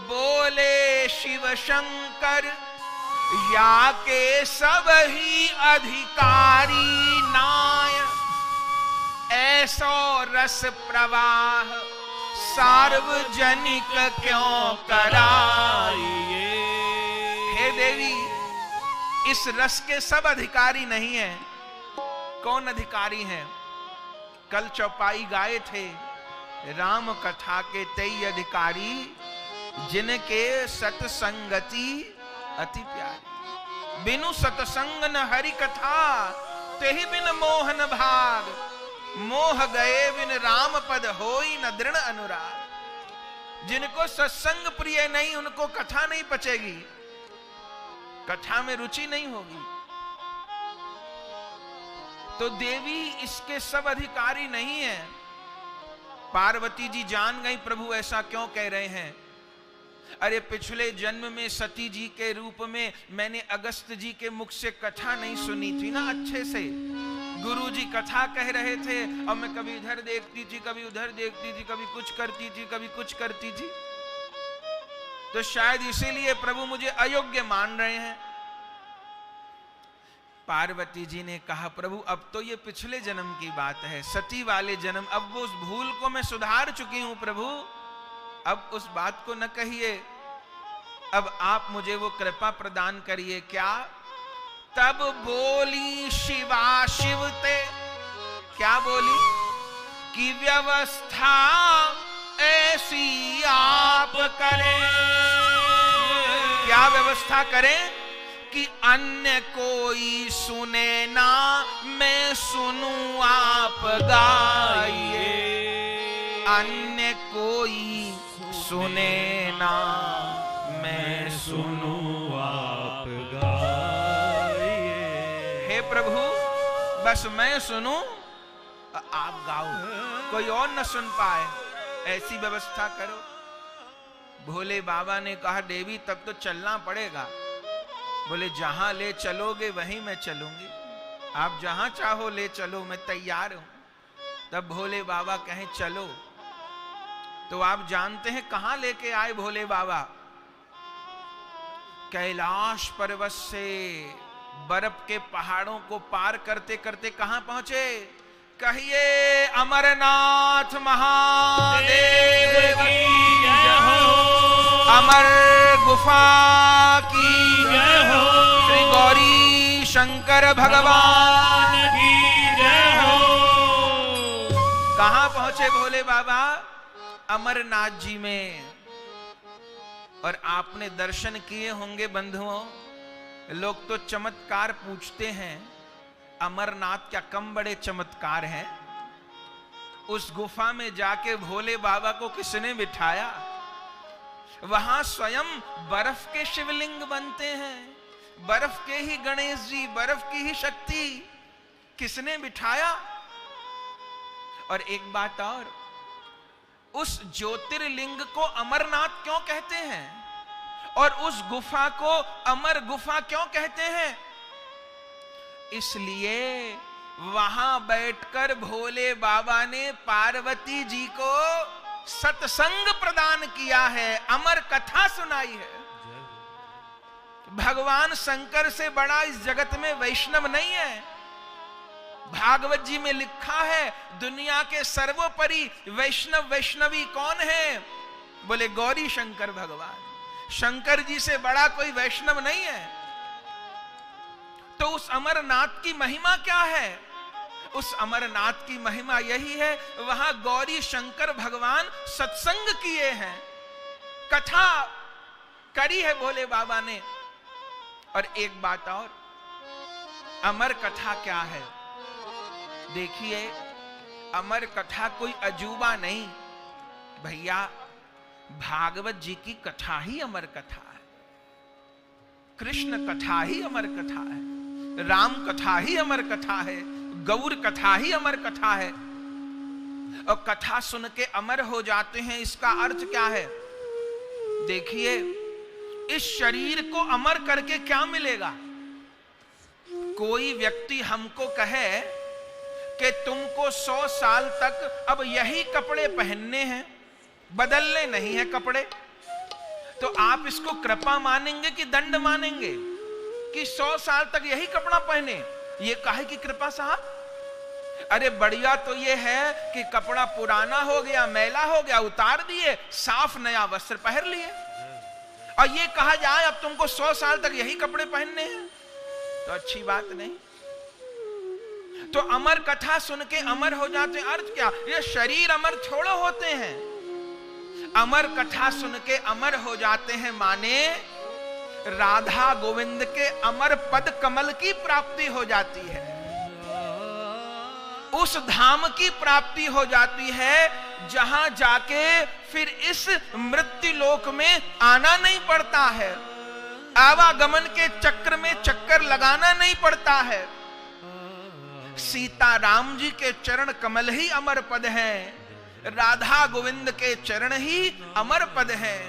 बोले शिव शंकर या के सब ही अधिकारी नाय, ऐसो रस प्रवाह सार्वजनिक क्यों कराइए। हे देवी, इस रस के सब अधिकारी नहीं हैं। कौन अधिकारी हैं? कल चौपाई गाए थे, राम कथा के तेई अधिकारी जिनके सतसंगति अति प्यारी। बिनु सतसंग न हरि कथा तेहि बिन मोहन भाग, मोह गए बिन राम पद होई न दृढ़ अनुराग। जिनको सत्संग प्रिय नहीं उनको कथा नहीं पचेगी, कथा में रुचि नहीं होगी। तो देवी इसके सब अधिकारी नहीं है। पार्वती जी जान गई प्रभु ऐसा क्यों कह रहे हैं। अरे पिछले जन्म में सती जी के रूप में मैंने अगस्त जी के मुख से कथा नहीं सुनी थी ना अच्छे से। गुरु जी कथा कह रहे थे और मैं कभी इधर देखती थी, कभी उधर देखती थी, कभी कुछ करती थी, कभी कुछ करती थी। तो शायद इसीलिए प्रभु मुझे अयोग्य मान रहे हैं। पार्वती जी ने कहा प्रभु अब तो ये पिछले जन्म की बात है, सती वाले जन्म, अब वो उस भूल को मैं सुधार चुकी हूं प्रभु, अब उस बात को न कहिए, अब आप मुझे वो कृपा प्रदान करिए। क्या? तब बोली शिवा शिवते, क्या बोली? कि व्यवस्था ऐसी आप करें। क्या व्यवस्था करें? कि अन्य कोई सुने ना, मैं सुनूं आप गाइए। अन्य कोई सुने ना, मैं सुनूं आप गाइए। हे प्रभु बस मैं सुनूं, आप गाओ, कोई और न सुन पाए, ऐसी व्यवस्था करो। भोले बाबा ने कहा देवी तब तो चलना पड़ेगा। बोले जहां ले चलोगे वहीं मैं चलूंगी, आप जहां चाहो ले चलो, मैं तैयार हूं। तब भोले बाबा कहें चलो। तो आप जानते हैं कहां लेके आए भोले बाबा? कैलाश पर्वत से बर्फ के पहाड़ों को पार करते करते कहां पहुंचे? कहिए अमरनाथ महादेव की जय हो, अमर गुफा की जय हो, श्री गौरी शंकर भगवान की जय हो। कहां पहुंचे भोले बाबा? अमरनाथ जी में। और आपने दर्शन किए होंगे बंधुओं, लोग तो चमत्कार पूछते हैं, अमरनाथ क्या कम बड़े चमत्कार हैं? उस गुफा में जाके भोले बाबा को किसने बिठाया? वहां स्वयं बर्फ के शिवलिंग बनते हैं, बर्फ के ही गणेश जी, बर्फ की ही शक्ति, किसने बिठाया? और एक बात और, उस ज्योतिर्लिंग को अमरनाथ क्यों कहते हैं और उस गुफा को अमर गुफा क्यों कहते हैं? इसलिए वहां बैठकर भोले बाबा ने पार्वती जी को सत्संग प्रदान किया है, अमर कथा सुनाई है। भगवान शंकर से बड़ा इस जगत में वैष्णव नहीं है। भागवत जी में लिखा है दुनिया के सर्वोपरि वैष्णव वैष्णवी कौन है? बोले गौरी शंकर भगवान। शंकर जी से बड़ा कोई वैष्णव नहीं है। तो उस अमरनाथ की महिमा क्या है? उस अमरनाथ की महिमा यही है, वहां गौरी शंकर भगवान सत्संग किए हैं, कथा करी है भोले बाबा ने। और एक बात और, अमर कथा क्या है? देखिए, अमर कथा कोई अजूबा नहीं भैया, भागवत जी की कथा ही अमर कथा है, कृष्ण कथा ही अमर कथा है, राम कथा ही अमर कथा है, गौर कथा ही अमर कथा है। और कथा सुन के अमर हो जाते हैं, इसका अर्थ क्या है? देखिए, इस शरीर को अमर करके क्या मिलेगा? कोई व्यक्ति हमको कहे कि तुमको 100 साल तक अब यही कपड़े पहनने हैं, बदलने नहीं है कपड़े, तो आप इसको कृपा मानेंगे कि दंड मानेंगे? कि 100 साल तक यही कपड़ा पहने, ये काहे की कृपा साहब? अरे बढ़िया तो ये है कि कपड़ा पुराना हो गया, मैला हो गया, उतार दिए, साफ नया वस्त्र पहन लिए, और ये कहा जाए अब तुमको 100 साल तक यही कपड़े पहनने हैं, तो अच्छी बात नहीं। तो अमर कथा सुन के अमर हो जाते, अर्थ क्या? ये शरीर अमर थोड़े होते हैं। अमर कथा सुन के अमर हो जाते हैं माने राधा गोविंद के अमर पद कमल की प्राप्ति हो जाती है, उस धाम की प्राप्ति हो जाती है जहां जाके फिर इस मृत्यु लोक में आना नहीं पड़ता है, आवागमन के चक्र में चक्कर लगाना नहीं पड़ता है। सीता राम जी के चरण कमल ही अमर पद हैं, राधा गोविंद के चरण ही अमर पद हैं।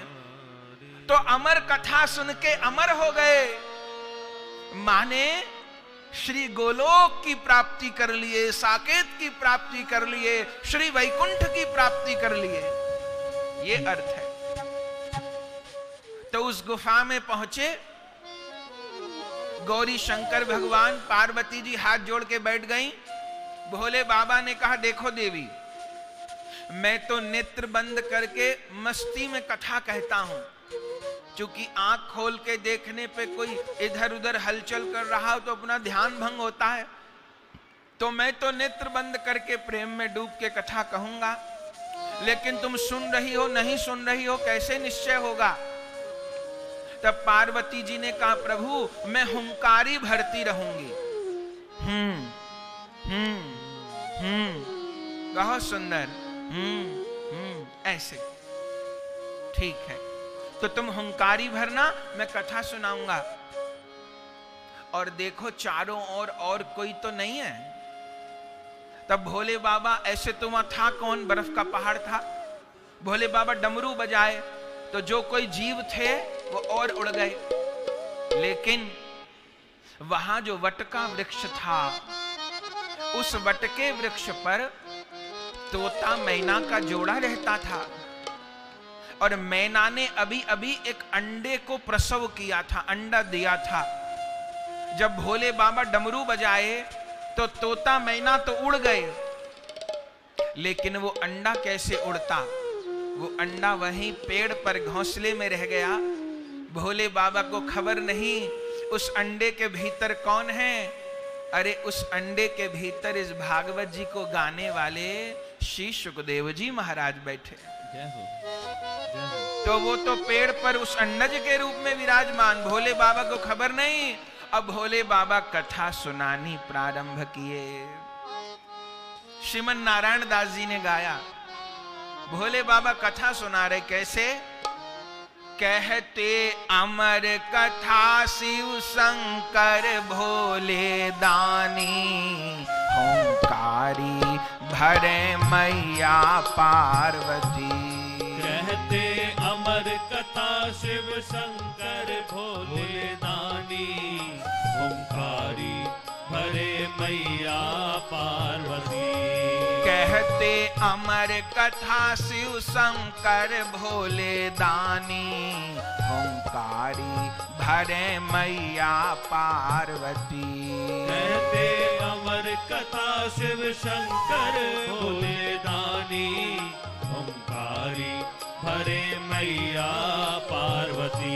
तो अमर कथा सुन के अमर हो गए माने श्री गोलोक की प्राप्ति कर लिए, साकेत की प्राप्ति कर लिए, श्री वैकुंठ की प्राप्ति कर लिए, ये अर्थ है। तो उस गुफा में पहुंचे गौरी शंकर भगवान, पार्वती जी हाथ जोड़ के बैठ गईं। भोले बाबा ने कहा, देखो देवी, मैं तो नेत्र बंद करके मस्ती में कथा कहता हूं, क्योंकि आंख खोल के देखने पे कोई इधर उधर हलचल कर रहा हो तो अपना ध्यान भंग होता है, तो मैं तो नेत्र बंद करके प्रेम में डूब के कथा कहूंगा। लेकिन तुम सुन रही हो, नहीं सुन रही हो, कैसे निश्चय होगा? तब पार्वती जी ने कहा, प्रभु मैं हुंकारी भरती रहूंगी। बहुत सुंदर। ऐसे ठीक है, तो तुम हुंकारी भरना, मैं कथा सुनाऊंगा। और देखो चारों ओर और कोई तो नहीं है। तब भोले बाबा, ऐसे तो वहां था कौन, बर्फ का पहाड़ था। भोले बाबा डमरू बजाए तो जो कोई जीव थे वो और उड़ गए। लेकिन वहां जो वट का वृक्ष था, उस वट के वृक्ष पर तोता मैना का जोड़ा रहता था। और मैना ने अभी अभी एक अंडे को प्रसव किया था, अंडा दिया था। जब भोले बाबा डमरू बजाए तो तोता मैना तो उड़ गए, लेकिन वो अंडा कैसे उड़ता? वो अंडा वहीं पेड़ पर घोंसले में रह गया। भोले बाबा को खबर नहीं उस अंडे के भीतर कौन है। अरे उस अंडे के भीतर इस भागवत जी को गाने वाले श्री सुखदेव जी महाराज बैठे। तो वो तो पेड़ पर उस अंडज के रूप में विराजमान, भोले बाबा को खबर नहीं। अब भोले बाबा कथा सुनानी प्रारंभ किए। श्रीमन नारायण दास जी ने गाया, भोले बाबा कथा सुना रहे। कैसे? कहते अमर कथा शिव शंकर भोले दानी, ओंकारी भरे मैया पार्वती। कहते अमर कथा शिव शंकर भोले दानी, ओंकारी भरे मैया पार्वती। कहते अमर कथा शिव शंकर भोले दानी, ओंकारी भरे मैया पार्वती। कहते अमर कथा शिव शंकर भोले दानी, ओंकारी भरे मैया पार्वती।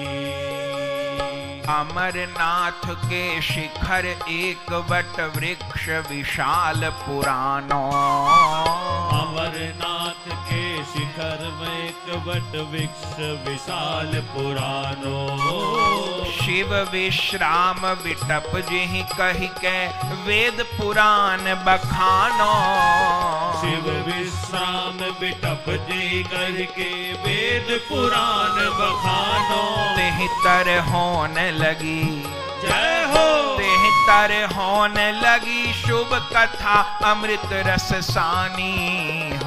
अमरनाथ के शिखर एक वट वृक्ष विशाल पुरानो। अमरनाथ के शिखर में एक वट वृक्ष विशाल पुरानो। शिव विश्राम विटप जिहि कहि के वेद पुराण बखानो। शिव विश्राम विटप जिहि कहि के वेद पुराण बखानो। तेहि तर होन लगी, जय हो। तेहि तर होन लगी शुभ कथा अमृत रस सानी।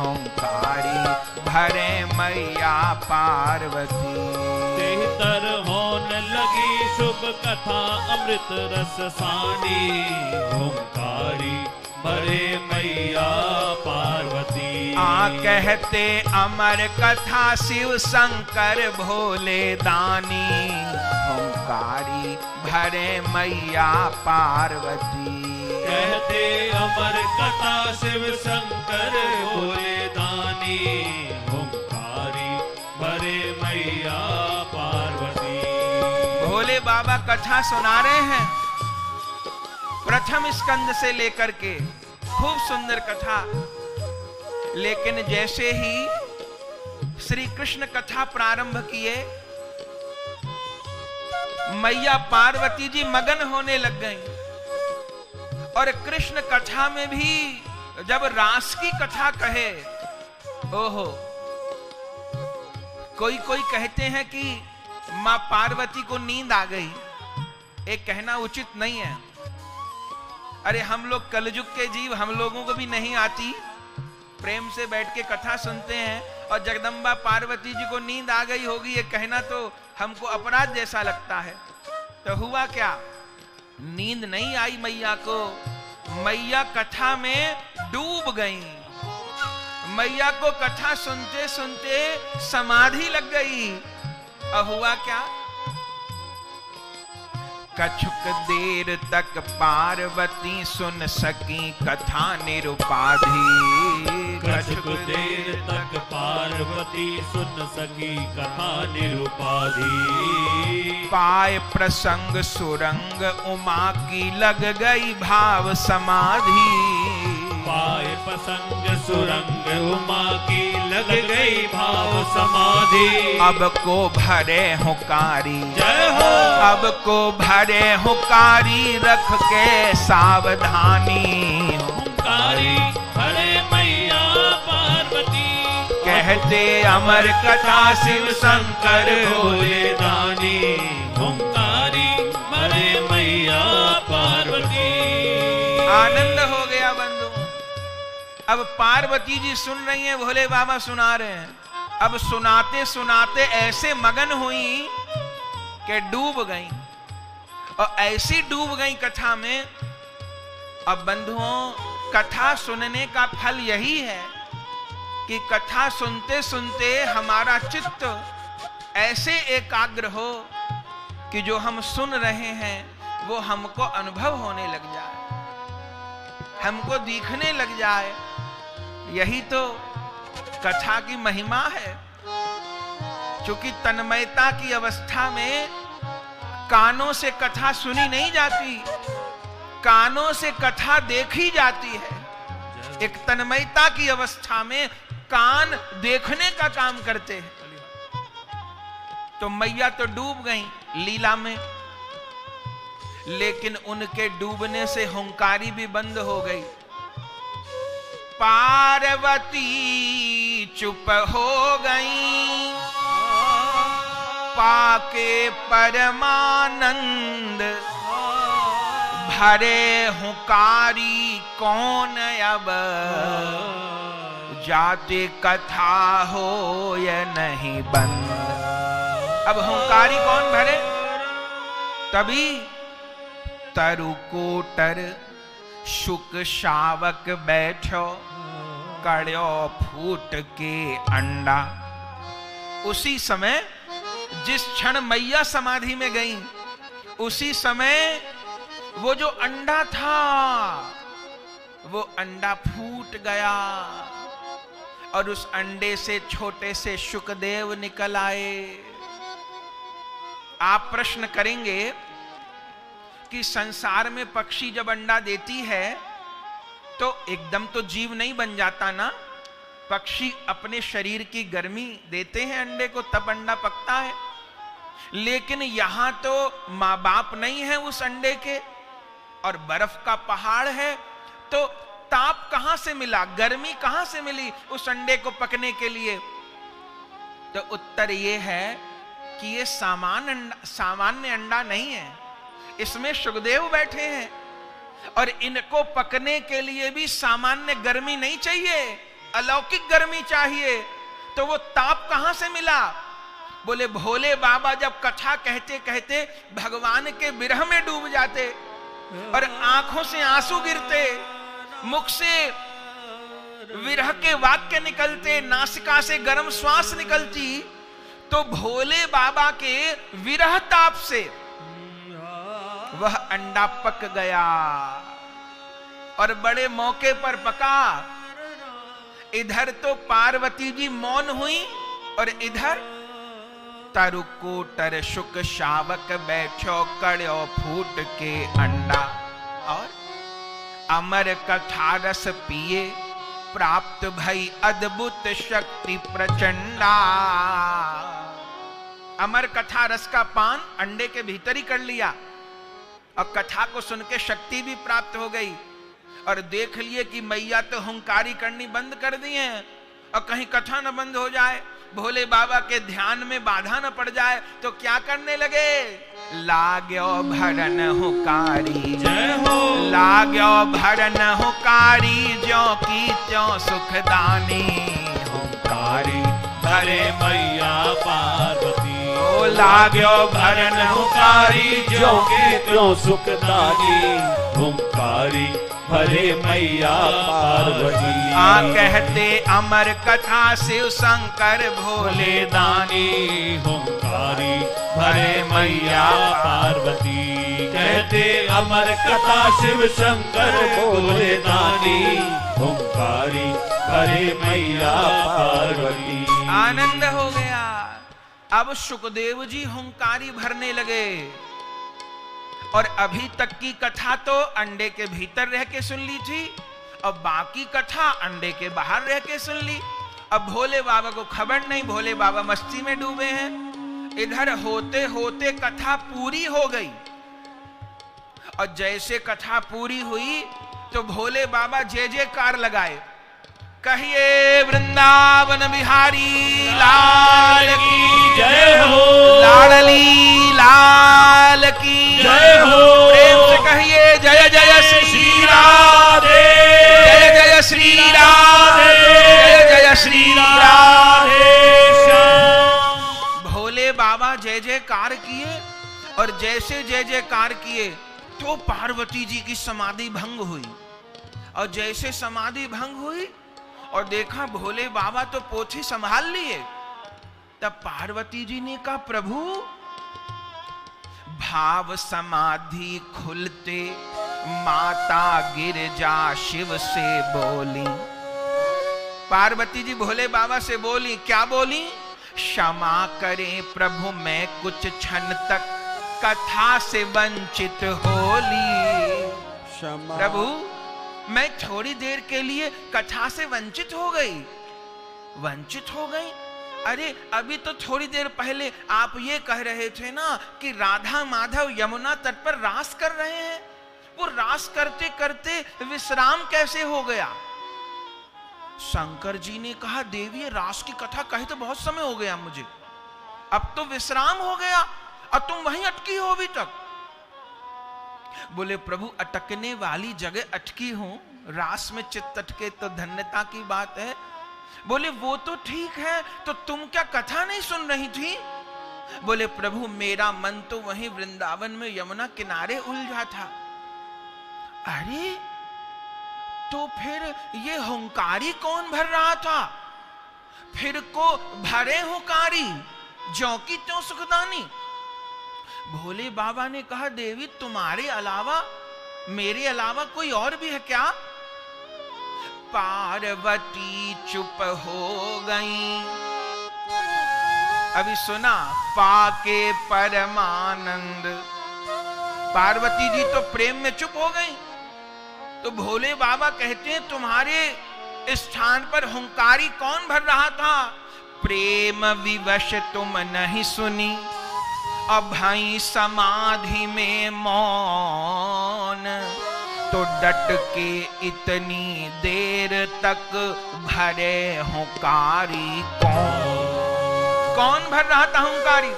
ओंकारी भरे मैया पार्वती। तेहि तर होन लगी शुभ कथा अमृत रस सानी। ओंकारी भरे मैया पार्वती। आ कहते अमर कथा शिव शंकर भोले दानी, ओंकारी भरे मैया पार्वती। कहते अमर कथा शिव शंकर भोले दानी, ओंकारी भरे मैया पार्वती। भोले बाबा कथा सुना रहे हैं, प्रथम स्कंद से लेकर के खूब सुंदर कथा। लेकिन जैसे ही श्री कृष्ण कथा प्रारंभ किए, मैया पार्वती जी मगन होने लग गईं। और कृष्ण कथा में भी जब रास की कथा कहे, ओहो, कोई कोई कहते हैं कि मां पार्वती को नींद आ गई। एक कहना उचित नहीं है। अरे हम लोग कलयुग के जीव, हम लोगों को भी नहीं आती। प्रेम से बैठ के कथा सुनते हैं और जगदम्बा पार्वती जी को नींद आ गई होगी, ये कहना तो हमको अपराध जैसा लगता है। तो हुआ क्या? नींद नहीं आई मैया को, मैया कथा में डूब गई। मैया को कथा सुनते सुनते समाधि लग गई। और हुआ क्या? कछुक देर तक पार्वती सुन सकी कथा निरुपाधि। कछुक देर तक पार्वती सुन सकी कथा निरुपाधि। पाए प्रसंग सुरंग उमा की लग गई भाव समाधि। पाए प्रसंग सुरंग उमा की लग गई भाव समाधि। अब को भरे हुकारी, जय हो। अब को भरे हुकारी रख के सावधानी। हुंकारी भरे मैया पार्वती, कहते अमर कथा शिव शंकर भोले दानी। हुंकारी भरे मैया पार्वती। आनंद हो गया बंधु। अब पार्वती जी सुन रही हैं, भोले बाबा सुना रहे हैं। अब सुनाते सुनाते ऐसे मगन हुई कि डूब गई, और ऐसी डूब गई कथा में। अब बंधुओं, कथा सुनने का फल यही है कि कथा सुनते सुनते हमारा चित्त ऐसे एकाग्र हो कि जो हम सुन रहे हैं वो हमको अनुभव होने लग जाए, हमको दिखने लग जाए। यही तो कथा की महिमा है। क्योंकि तन्मयता की अवस्था में कानों से कथा सुनी नहीं जाती, कानों से कथा देखी जाती है। एक तन्मयता की अवस्था में कान देखने का काम करते हैं। तो मैया तो डूब गई लीला में, लेकिन उनके डूबने से हुंकारी भी बंद हो गई। पार्वती चुप हो गई, पाके परमानंद। भरे हुंकारी कौन अब, जाते कथा हो या नहीं बंद। अब हुंकारी कौन भरे? तभी तरुकोटर शुक शावक बैठो, कड़ो फूट के अंडा। उसी समय जिस क्षण मैया समाधि में गई, उसी समय वो जो अंडा था वो अंडा फूट गया, और उस अंडे से छोटे से शुकदेव निकल आए। आप प्रश्न करेंगे कि संसार में पक्षी जब अंडा देती है तो एकदम तो जीव नहीं बन जाता ना। पक्षी अपने शरीर की गर्मी देते हैं अंडे को, तब अंडा पकता है। लेकिन यहां तो मां बाप नहीं है उस अंडे के, और बर्फ का पहाड़ है, तो ताप कहां से मिला, गर्मी कहां से मिली उस अंडे को पकने के लिए? तो उत्तर ये है कि ये सामान्य अंडा नहीं है, इसमें शुकदेव बैठे हैं, और इनको पकने के लिए भी सामान्य गर्मी नहीं चाहिए, अलौकिक गर्मी चाहिए। तो वो ताप कहां से मिला? बोले भोले बाबा जब कथा कहते कहते भगवान के विरह में डूब जाते, और आंखों से आंसू गिरते, मुख से विरह के वाक्य निकलते, नासिका से गर्म श्वास निकलती, तो भोले बाबा के विरह ताप से वह अंडा पक गया, और बड़े मौके पर पका। इधर तो पार्वती जी मौन हुई, और इधर तरुकोटर शुक शावक बैठो, कड़ो फूट के अंडा। और अमर कथा रस पिए, प्राप्त भई अद्भुत शक्ति प्रचंडा। अमर कथा रस का पान अंडे के भीतर ही कर लिया, और कथा को सुन के शक्ति भी प्राप्त हो गई। और देख लिए कि मैया तो हुंकारी करनी बंद कर दी है, और कहीं कथा न बंद हो जाए, भोले बाबा के ध्यान में बाधा न पड़ जाए, तो क्या करने लगे? लाग्यो भरन हुकारी, जय हो। लाग्यो भरन हुकारी, ज्यों की त्यों सुखदानी। हुंकारी भरे मैया पार्वती, ओ लाग्यो भरन हुकारी, ज्यों की त्यों सुखदानी। हुंकारी भरे मैया पार्वती। कहते अमर कथा शिव शंकर भोले दानी। हुंकारी भरे मैया पार्वती। कहते अमर कथा शिव शंकर बोले दानी ओंकारी हरे मैया पार्वती। आनंद हो गया। अब सुखदेव जी हुंकारी भरने लगे और अभी तक की कथा तो अंडे के भीतर रह के सुन ली थी, अब बाकी कथा अंडे के बाहर रह के सुन ली। अब भोले बाबा को खबर नहीं, भोले बाबा मस्ती में डूबे हैं। इधर होते होते कथा पूरी हो गई और जैसे कथा पूरी हुई तो भोले बाबा जय जयकार लगाए। कहिए वृंदावन बिहारी लाल की जय हो, लाडली लाल की जय हो। प्रेम से कहिए जय जय श्री राधे, जय जय श्री राधे, जय जय श्री राधे। भोले बाबा जय जयकार किए और जैसे जय जयकार किए तो पार्वती जी की समाधि भंग हुई। और जैसे समाधि भंग हुई और देखा भोले बाबा तो पोथी संभाल लिए, तब पार्वती जी ने कहा प्रभु, भाव समाधि खुलते माता गिरजा शिव से बोली। पार्वती जी भोले बाबा से बोली, क्या बोली? क्षमा करें प्रभु, मैं कुछ क्षण तक कथा से वंचित होली। प्रभु, मैं थोड़ी देर के लिए कथा से वंचित हो गई। वंचित हो गई? अरे अभी तो थोड़ी देर पहले आप ये कह रहे थे ना कि राधा माधव यमुना तट पर रास कर रहे हैं। वो रास करते करते विश्राम कैसे हो गया? शंकर जी ने कहा देवी, रास की कथा कहे तो बहुत समय हो गया मुझे, अब तो विश्राम हो गया और तुम वहीं अटकी हो अभी तक। बोले प्रभु, अटकने वाली जगह अटकी हूं, रास में चित्त अटके तो धन्यता की बात है। बोले वो तो ठीक है, तो तुम क्या कथा नहीं सुन रही थी? बोले प्रभु, मेरा मन तो वहीं वृंदावन में यमुना किनारे उलझा था। अरे तो फिर ये हुंकारी कौन भर रहा था? फिर को भरे हुंकारी ज्यों की त्यों सुखदानी। भोले बाबा ने कहा देवी, तुम्हारे अलावा, मेरे अलावा कोई और भी है क्या? पार्वती चुप हो गई। अभी सुना, पाके परमानंद। पार्वती जी तो प्रेम में चुप हो गई। तो भोले बाबा कहते हैं तुम्हारे स्थान पर हुंकारी कौन भर रहा था? प्रेम विवश तुम नहीं सुनी, अब भाई समाधि में मौन, तो डट के इतनी देर तक भरे हुंकारी कौन भर रहा था हुंकारी?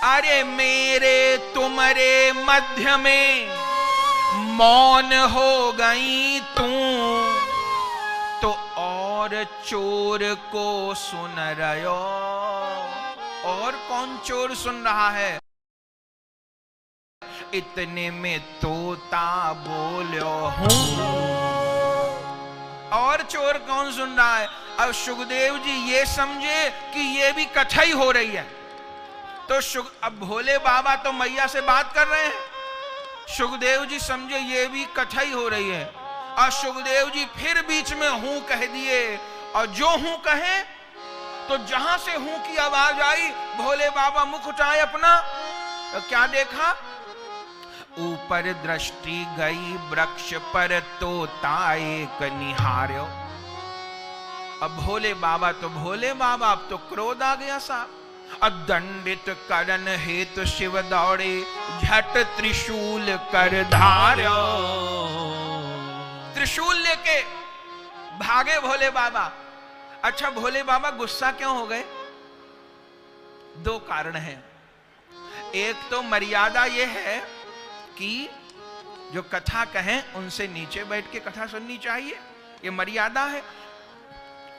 अरे मेरे तुमरे मध्य में मौन हो गई तू, तो और चोर को सुन रहो। और कौन चोर सुन रहा है? इतने में तोता बोलो हूं। और चोर कौन सुन रहा है? अब सुखदेव जी ये समझे कि ये भी कथा ही हो रही है। तो अब भोले बाबा तो मैया से बात कर रहे हैं, सुखदेव जी समझे ये भी कथा ही हो रही है। और सुखदेव जी फिर बीच में हूं कह दिए। और जो हूं कहे तो जहां से हूं की आवाज आई, भोले बाबा मुख उठाए अपना, तो क्या देखा? ऊपर दृष्टि गई वृक्ष पर, तोता एक निहार्यो। अब भोले बाबा तो भोले बाबा, अब तो क्रोध आ गया साहब। अदंडित करन हेतु शिव दौड़े, झट त्रिशूल कर धार्यो। त्रिशूल लेके भागे भोले बाबा। अच्छा, भोले बाबा गुस्सा क्यों हो गए? दो कारण हैं। एक तो मर्यादा यह है कि जो कथा कहें उनसे नीचे बैठ के कथा सुननी चाहिए, ये मर्यादा है।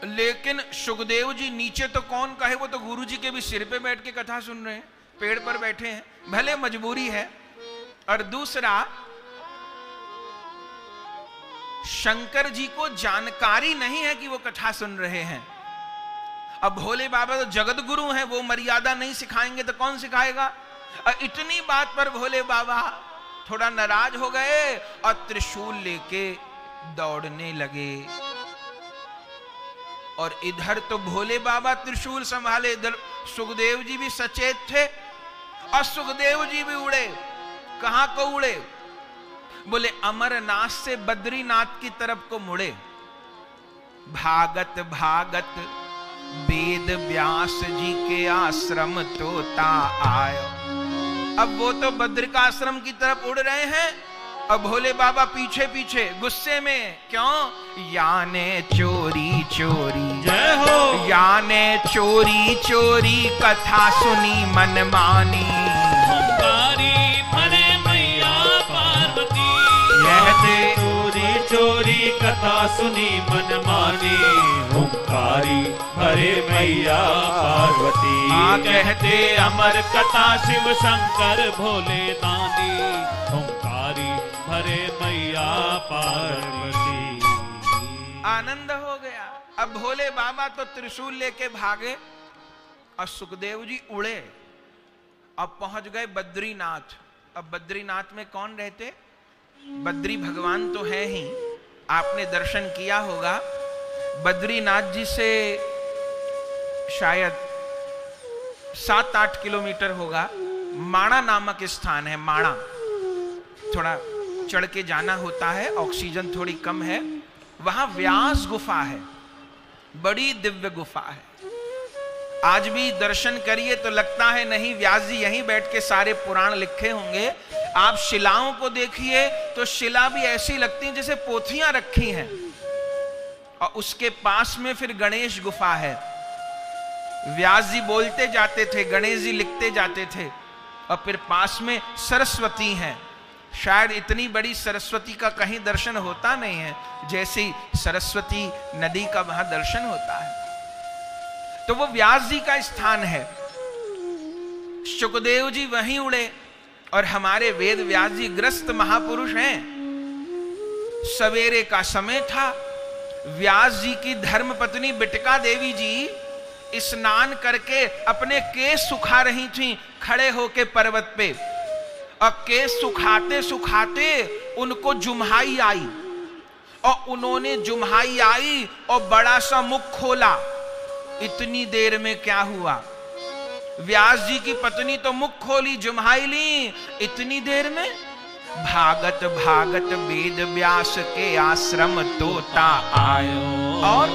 लेकिन सुखदेव जी नीचे तो कौन कहे, वो तो गुरु जी के भी सिर पे बैठ के कथा सुन रहे हैं, पेड़ पर बैठे हैं, भले मजबूरी है। और दूसरा, शंकर जी को जानकारी नहीं है कि वो कथा सुन रहे हैं। अब भोले बाबा तो जगत गुरु हैं, वो मर्यादा नहीं सिखाएंगे तो कौन सिखाएगा? और इतनी बात पर भोले बाबा थोड़ा नाराज हो गए और त्रिशूल लेके दौड़ने लगे। और इधर तो भोले बाबा त्रिशूल संभाले, इधर सुखदेव जी भी सचेत थे और सुखदेव जी भी उड़े। कहां को उड़े? बोले अमरनाथ से बद्रीनाथ की तरफ को मुड़े। भागत भागत वेद व्यास जी के आश्रम तोता आयो। अब वो तो बद्र का आश्रम की तरफ उड़ रहे हैं और भोले बाबा पीछे पीछे गुस्से में। क्यों? याने चोरी चोरी, जय हो, याने चोरी चोरी कथा सुनी मन मानी। हुंकारी भरे मैया पार्वती, यह चोरी चोरी कथा सुनी मन मानी। हुंकारी भरे मैया पार्वती, कहते अमर कथा शिव शंकर भोले दानी। हुंकारी भरे मैया पार्वती। आनंद हो गया। अब भोले बाबा तो त्रिशूल लेके भागे और सुखदेव जी उड़े। अब पहुंच गए बद्रीनाथ। अब बद्रीनाथ में कौन रहते? बद्री भगवान तो है ही, आपने दर्शन किया होगा। बद्रीनाथ जी से शायद 7-8 किलोमीटर होगा माणा नामक स्थान है। माणा थोड़ा चढ़ के जाना होता है, ऑक्सीजन थोड़ी कम है। वहां व्यास गुफा है, बड़ी दिव्य गुफा है। आज भी दर्शन करिए तो लगता है नहीं व्यास जी यहीं बैठ के सारे पुराण लिखे होंगे। आप शिलाओं को देखिए तो शिला भी ऐसी लगती है जैसे पोथियां रखी हैं। और उसके पास में फिर गणेश गुफा है। व्यास जी बोलते जाते थे, गणेश जी लिखते जाते थे। और फिर पास में सरस्वती है। शायद इतनी बड़ी सरस्वती का कहीं दर्शन होता नहीं है जैसी सरस्वती नदी का वहां दर्शन होता है। तो वो व्यास जी का स्थान है। सुखदेव जी वहीं उड़े और हमारे वेद व्यास जी ग्रस्त महापुरुष हैं। सवेरे का समय था। व्यास जी की धर्मपत्नी बिटका देवी जी स्नान करके अपने केस सुखा रही थीं खड़े होके पर्वत पे। और केस सुखाते सुखाते उनको जुम्हाई आई और उन्होंने जुम्हाई आई और बड़ा सा मुख खोला। इतनी देर में क्या हुआ? व्यास जी की पत्नी तो मुख खोली, जुम्हाई ली। इतनी देर में भागत भागत वेद व्यास के आश्रम तोता आयो और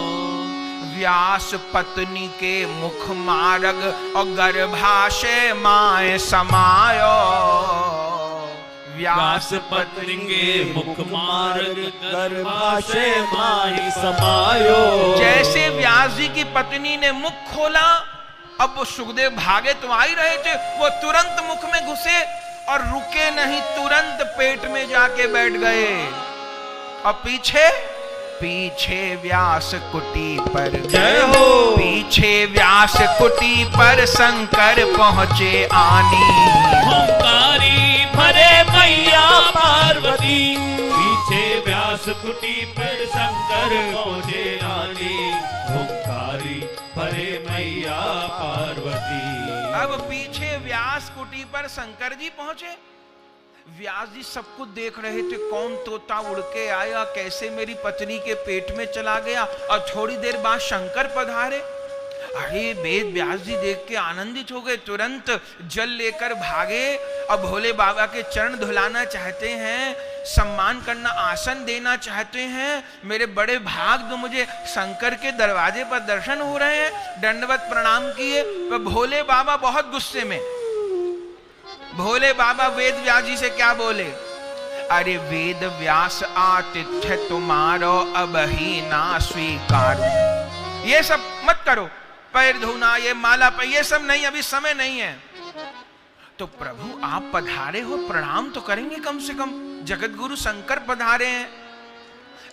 व्यास पत्नी के मुख मार्ग और गर्भाशय माए समायो। व्यास पत्नी के मुख मार्ग गर्भाशय माए समायो। जैसे व्यास जी की पत्नी ने मुख खोला, अब वो सुखदेव भागे तो आ ही रहे थे, वो तुरंत मुख में घुसे और रुके नहीं, तुरंत पेट में जाके बैठ गए। और पीछे पीछे व्यास कुटी पर, जय हो, पीछे व्यास कुटी पर शंकर पहुंचे आनी। हुंकारी भरे मैया पार्वती, पीछे व्यास कुटी पर शंकर पहुंचे आनी। हुंकारी भरे मैया पार्वती। अब पीछे व्यास कुटी पर शंकर जी पहुंचे। व्यास जी सब कुछ देख रहे थे, कौन तोता उड़ के आया, कैसे मेरी पत्नी के पेट में चला गया। और थोड़ी देर बाद शंकर पधारे। अरे वेद व्यास जी देख के आनंदित हो गए, तुरंत जल लेकर भागे और भोले बाबा के चरण धुलाना चाहते हैं, सम्मान करना, आसन देना चाहते हैं। मेरे बड़े भाग जो मुझे शंकर के दरवाजे पर दर्शन हो रहे हैं। दंडवत प्रणाम किए तो भोले बाबा बहुत गुस्से में। भोले बाबा वेद व्यास जी से क्या बोले? अरे वेद व्यास आतिथ्य तुम्हारो अब ही ना स्वीकार। ये सब मत करो, पैर धोना, ये माला पर, ये सब नहीं, अभी समय नहीं है। तो प्रभु आप पधारे हो, प्रणाम तो करेंगे कम से कम, जगत गुरु शंकर पधारे हैं।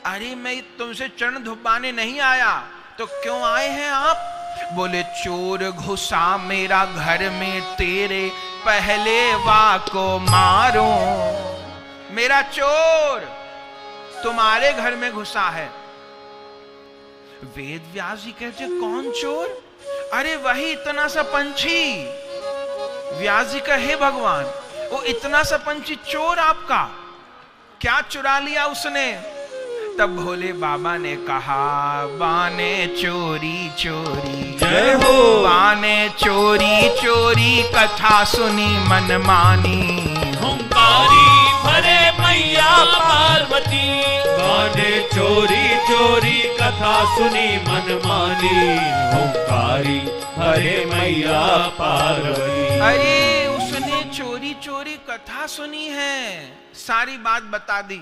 अरे मैं तुमसे चरण धुपाने नहीं आया। तो क्यों आए हैं आप? बोले चोर घुसा मेरा घर में, तेरे पहले वाको मारो। मेरा चोर तुम्हारे घर में घुसा है। वेद व्यास जी कहते कौन चोर? अरे वही इतना सा पंछी व्यास जी का हे भगवान, वो इतना सा पंछी चोर आपका, क्या चुरा लिया उसने? तब भोले बाबा ने कहा, बाने चोरी चोरी, जय हो। बाने चोरी चोरी कथा सुनी मन मानी, हुंकारी भरे मैया पार्वती, बाने चोरी चोरी कथा सुनी मन मानी, हुंकारी भरे मैया पार्वती। अरे उसने चोरी चोरी कथा सुनी है, सारी बात बता दी।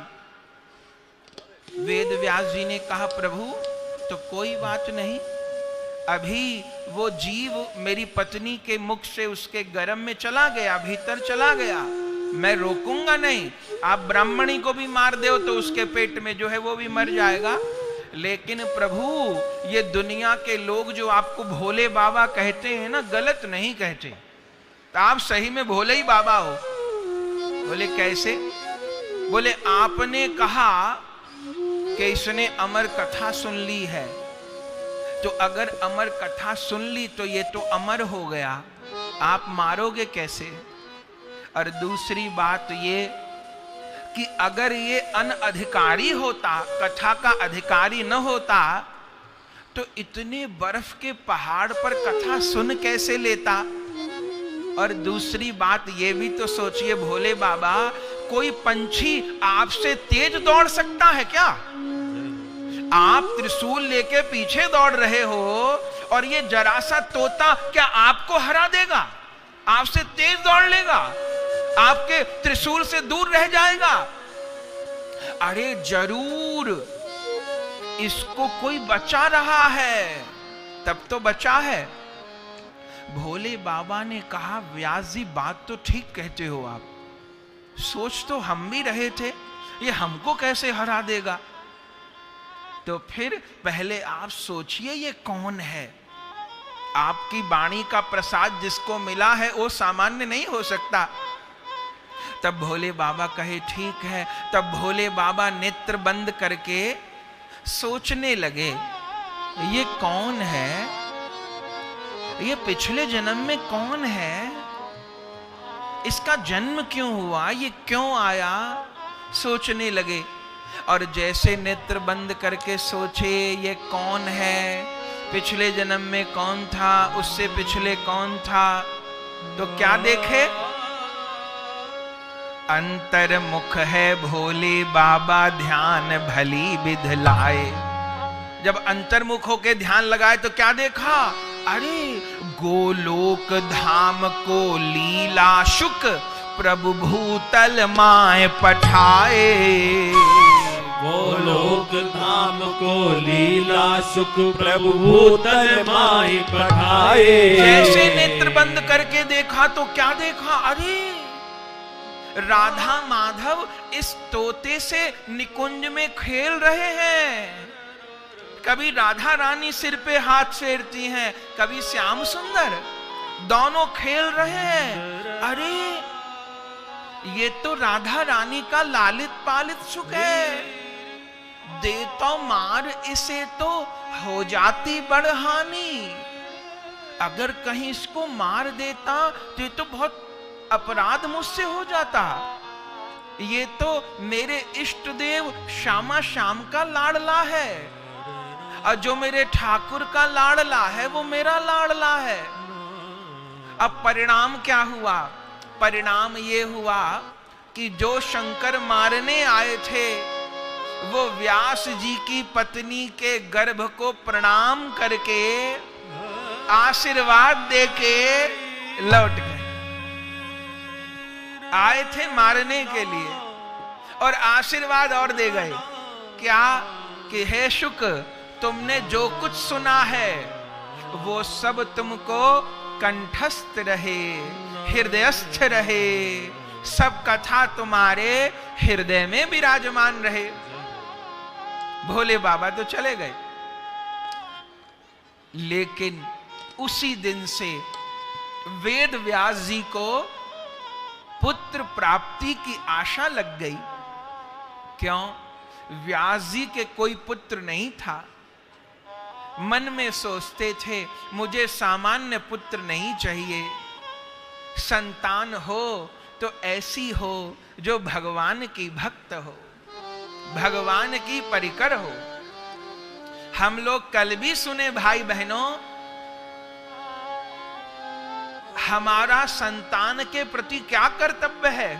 वेद व्यास जी ने कहा, प्रभु तो कोई बात नहीं, अभी वो जीव मेरी पत्नी के मुख से उसके गर्भ में चला गया, भीतर चला गया, मैं रोकूंगा नहीं। आप ब्राह्मणी को भी मार दो तो उसके पेट में जो है वो भी मर जाएगा, लेकिन प्रभु ये दुनिया के लोग जो आपको भोले बाबा कहते हैं ना, गलत नहीं कहते, तो आप सही में भोले ही बाबा हो। बोले कैसे? बोले आपने कहा कि इसने अमर कथा सुन ली है, तो अगर अमर कथा सुन ली तो ये तो अमर हो गया, आप मारोगे कैसे? और दूसरी बात ये कि अगर ये अनअधिकारी होता, कथा का अधिकारी न होता, तो इतने बर्फ के पहाड़ पर कथा सुन कैसे लेता? और दूसरी बात ये भी तो सोचिए भोले बाबा, कोई पंछी आपसे तेज दौड़ सकता है क्या? आप त्रिशूल लेके पीछे दौड़ रहे हो और ये जरा सा तोता क्या आपको हरा देगा? आपसे तेज दौड़ लेगा, आपके त्रिशूल से दूर रह जाएगा? अरे जरूर इसको कोई बचा रहा है, तब तो बचा है। भोले बाबा ने कहा, व्यास जी बात तो ठीक कहते हो आप, सोच तो हम भी रहे थे, ये हमको कैसे हरा देगा? तो फिर पहले आप सोचिए ये कौन है? आपकी वाणी का प्रसाद जिसको मिला है वो सामान्य नहीं हो सकता। तब भोले बाबा कहे ठीक है। तब भोले बाबा नेत्र बंद करके सोचने लगे, ये कौन है? ये पिछले जन्म में कौन है? इसका जन्म क्यों हुआ? ये क्यों आया? सोचने लगे। और जैसे नेत्र बंद करके सोचे ये कौन है, पिछले जन्म में कौन था, उससे पिछले कौन था, तो क्या देखे? अंतर्मुख है भोले बाबा, ध्यान भली विध लाए। जब अंतर्मुख होके ध्यान लगाए तो क्या देखा? अरे गोलोक धाम को लीला शुक प्रभु भूतल माए पठाए। गोलोक धाम को लीला शुक प्रभु भूतल माए पठाए। जैसे नेत्र बंद करके देखा तो क्या देखा? अरे राधा माधव इस तोते से निकुंज में खेल रहे हैं। कभी राधा रानी सिर पे हाथ फेरती हैं, कभी श्याम सुंदर, दोनों खेल रहे हैं। अरे ये तो राधा रानी का लालित पालित सुख है। देता मार इसे तो हो जाती बड़हानी। अगर कहीं इसको मार देता तो ये तो बहुत अपराध मुझसे हो जाता। ये तो मेरे इष्ट देव श्यामा श्याम का लाडला है, और जो मेरे ठाकुर का लाडला है वो मेरा लाडला है। अब परिणाम क्या हुआ? परिणाम ये हुआ कि जो शंकर मारने आए थे वो व्यास जी की पत्नी के गर्भ को प्रणाम करके आशीर्वाद देके लौट गए। आए थे मारने के लिए और आशीर्वाद और दे गए। क्या? कि हे शुक, तुमने जो कुछ सुना है वो सब तुमको कंठस्थ रहे, हृदयस्थ रहे, सब कथा तुम्हारे हृदय में विराजमान रहे। भोले बाबा तो चले गए, लेकिन उसी दिन से वेद व्यास जी को पुत्र प्राप्ति की आशा लग गई। क्यों? व्यास जी के कोई पुत्र नहीं था। मन में सोचते थे मुझे सामान्य पुत्र नहीं चाहिए, संतान हो तो ऐसी हो जो भगवान की भक्त हो, भगवान की परिकर हो। हम लोग कल भी सुने भाई बहनों, हमारा संतान के प्रति क्या कर्तव्य है।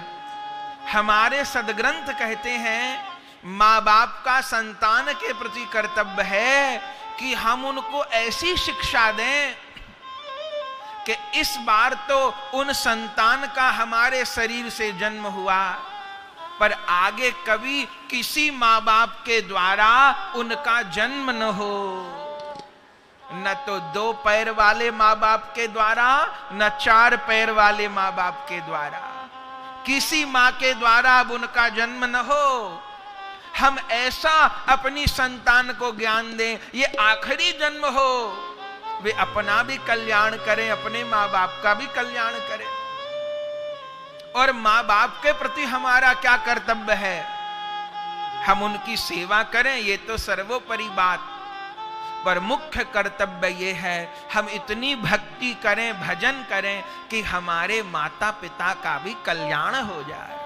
हमारे सदग्रंथ कहते हैं माँ बाप का संतान के प्रति कर्तव्य है कि हम उनको ऐसी शिक्षा दें कि इस बार तो उन संतान का हमारे शरीर से जन्म हुआ, पर आगे कभी किसी माँ बाप के द्वारा उनका जन्म न हो। न तो 2 पैर वाले माँ बाप के द्वारा, न 4 पैर वाले माँ बाप के द्वारा, किसी माँ के द्वारा अब उनका जन्म न हो। हम ऐसा अपनी संतान को ज्ञान दें, ये आखिरी जन्म हो, वे अपना भी कल्याण करें, अपने माँ बाप का भी कल्याण करें। और माँ बाप के प्रति हमारा क्या कर्तव्य है, हम उनकी सेवा करें, ये तो सर्वोपरि बात, पर मुख्य कर्तव्य ये है हम इतनी भक्ति करें, भजन करें कि हमारे माता पिता का भी कल्याण हो जाए।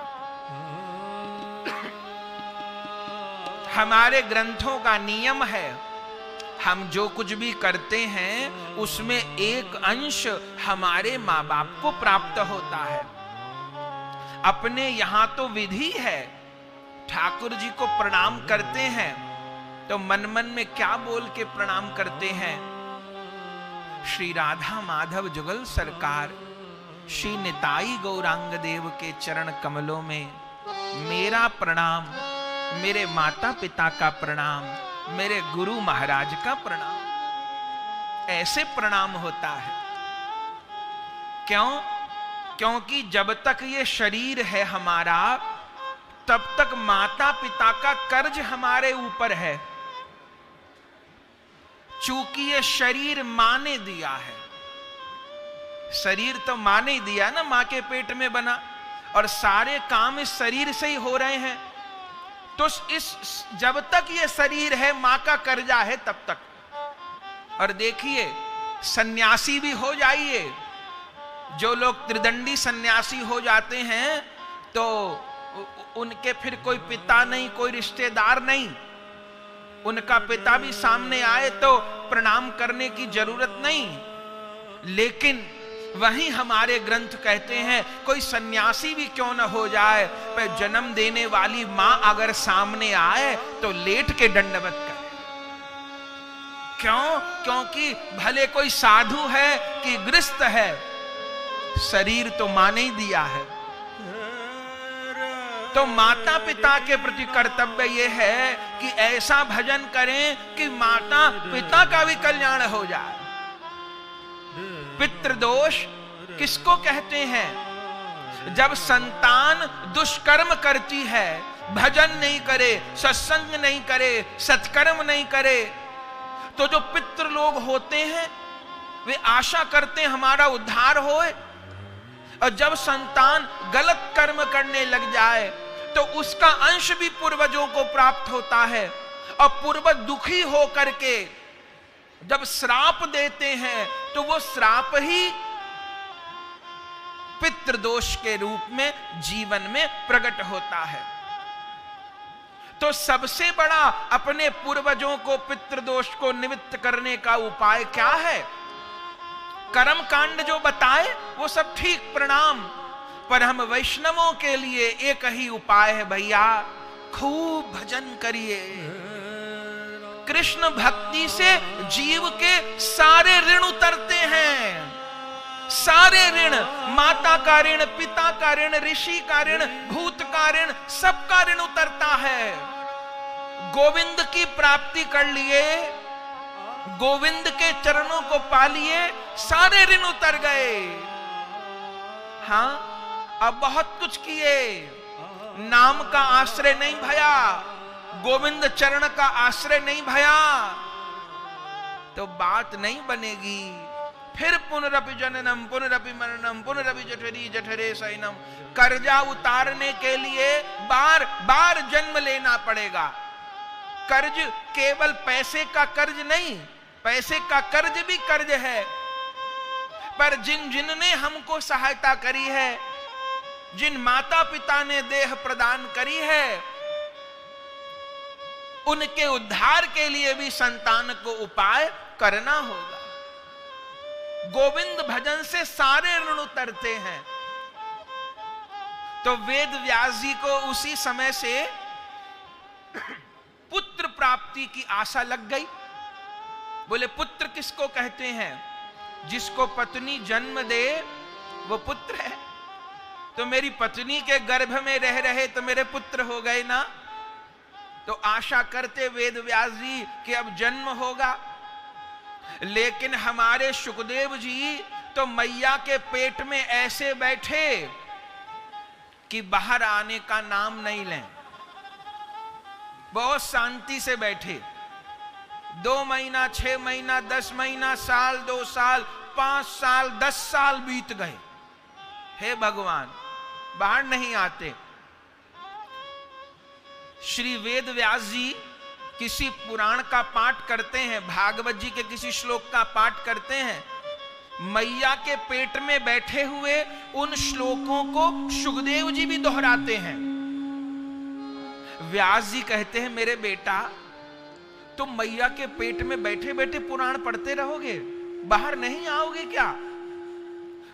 हमारे ग्रंथों का नियम है, हम जो कुछ भी करते हैं उसमें एक अंश हमारे माँ बाप को प्राप्त होता है। अपने यहां तो विधि है, ठाकुर जी को प्रणाम करते हैं तो मन मन में क्या बोल के प्रणाम करते हैं, श्री राधा माधव जुगल सरकार, श्री निताई गौरांग देव के चरण कमलों में मेरा प्रणाम, मेरे माता पिता का प्रणाम, मेरे गुरु महाराज का प्रणाम। ऐसे प्रणाम होता है। क्यों? क्योंकि जब तक ये शरीर है हमारा, तब तक माता पिता का कर्ज हमारे ऊपर है। चूंकि ये शरीर माँ ने दिया है, शरीर तो माँ ने दिया ना, माँ के पेट में बना, और सारे काम इस शरीर से ही हो रहे हैं। तो इस जब तक ये शरीर है माँ का कर्जा है तब तक। और देखिए, सन्यासी भी हो जाइए, जो लोग त्रिदंडी सन्यासी हो जाते हैं तो उनके फिर कोई पिता नहीं, कोई रिश्तेदार नहीं, उनका पिता भी सामने आए तो प्रणाम करने की जरूरत नहीं। लेकिन वहीं हमारे ग्रंथ कहते हैं कोई सन्यासी भी क्यों न हो जाए, पर जन्म देने वाली मां अगर सामने आए तो लेट के दंडवत करे। क्यों? क्योंकि भले कोई साधु है कि गृहस्थ है, शरीर तो मां ने ही दिया है। तो माता पिता के प्रति कर्तव्य यह है कि ऐसा भजन करें कि माता पिता का भी कल्याण हो जाए। पितृदोष किसको कहते हैं? जब संतान दुष्कर्म करती है, भजन नहीं करे, सत्संग नहीं करे, सत्कर्म नहीं करे, तो जो पितृ लोग होते हैं वे आशा करते हैं हमारा उद्धार होए। और जब संतान गलत कर्म करने लग जाए तो उसका अंश भी पूर्वजों को प्राप्त होता है, और पूर्वज दुखी हो करके जब श्राप देते हैं तो वो श्राप ही पितृदोष के रूप में जीवन में प्रकट होता है। तो सबसे बड़ा अपने पूर्वजों को पितृदोष को निवृत्त करने का उपाय क्या है? कर्म कांड जो बताए वो सब ठीक, प्रणाम, पर हम वैष्णवों के लिए एक ही उपाय है भैया, खूब भजन करिए। कृष्ण भक्ति से जीव के सारे ऋण उतरते हैं, सारे ऋण, माता का ऋण, पिता का ऋण, ऋषि का ऋण, भूत का ऋण, सबका ऋण उतरता है। गोविंद की प्राप्ति कर लिए, गोविंद के चरणों को पा लिए, सारे ऋण उतर गए। हाँ, अब बहुत कुछ किए, नाम का आश्रय नहीं भया, गोविंद चरण का आश्रय नहीं भया, तो बात नहीं बनेगी। फिर पुनरपि जननम पुनरपि मरणम पुनरपि जठरी जठरे शयनम, कर्जा उतारने के लिए बार बार जन्म लेना पड़ेगा। कर्ज केवल पैसे का कर्ज नहीं, पैसे का कर्ज भी कर्ज है, पर जिन जिनने हमको सहायता करी है, जिन माता पिता ने देह प्रदान करी है, उनके उद्धार के लिए भी संतान को उपाय करना होगा। गोविंद भजन से सारे ऋण उतरते हैं। तो वेद व्यास जी को उसी समय से पुत्र प्राप्ति की आशा लग गई। बोले पुत्र किसको कहते हैं? जिसको पत्नी जन्म दे वो पुत्र है। तो मेरी पत्नी के गर्भ में रह रहे तो मेरे पुत्र हो गए ना। तो आशा करते वेद व्यास जी कि अब जन्म होगा। लेकिन हमारे सुखदेव जी तो मैया के पेट में ऐसे बैठे कि बाहर आने का नाम नहीं लें। बहुत शांति से बैठे। 2 महीना, 6 महीना, 10 महीना, साल, 2 साल, 5 साल, 10 साल बीत गए। हे भगवान, बाहर नहीं आते। श्री वेद व्यास जी किसी पुराण का पाठ करते हैं, भागवत जी के किसी श्लोक का पाठ करते हैं, मैया के पेट में बैठे हुए उन श्लोकों को सुखदेव जी भी दोहराते हैं। व्यास जी कहते हैं मेरे बेटा तुम मैया के पेट में बैठे बैठे पुराण पढ़ते रहोगे, बाहर नहीं आओगे क्या?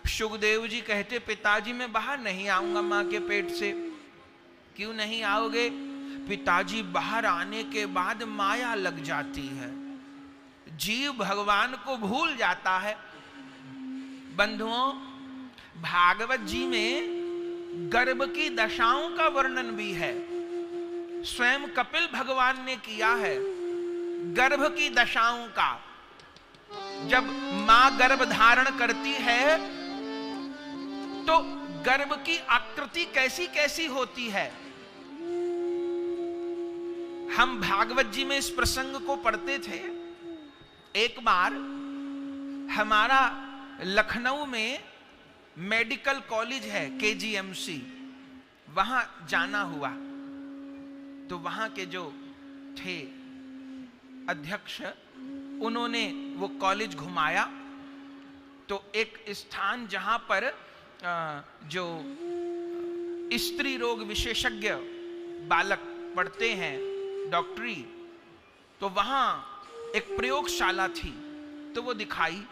सुखदेव जी कहते पिताजी मैं बाहर नहीं आऊंगा मां के पेट से। क्यों नहीं आओगे? पिताजी बाहर आने के बाद माया लग जाती है, जीव भगवान को भूल जाता है। बंधुओं, भागवत जी में गर्भ की दशाओं का वर्णन भी है। स्वयं कपिल भगवान ने किया है गर्भ की दशाओं का। जब मां गर्भ धारण करती है तो गर्भ की आकृति कैसी कैसी होती है। हम भागवत जी में इस प्रसंग को पढ़ते थे। एक बार हमारा लखनऊ में मेडिकल कॉलेज है KGMC, वहां जाना हुआ। तो वहां के जो थे अध्यक्ष, उन्होंने वो कॉलेज घुमाया। तो एक स्थान जहां पर जो स्त्री रोग विशेषज्ञ बालक पढ़ते हैं डॉक्टरी, तो वहां एक प्रयोगशाला थी। तो वो दिखाई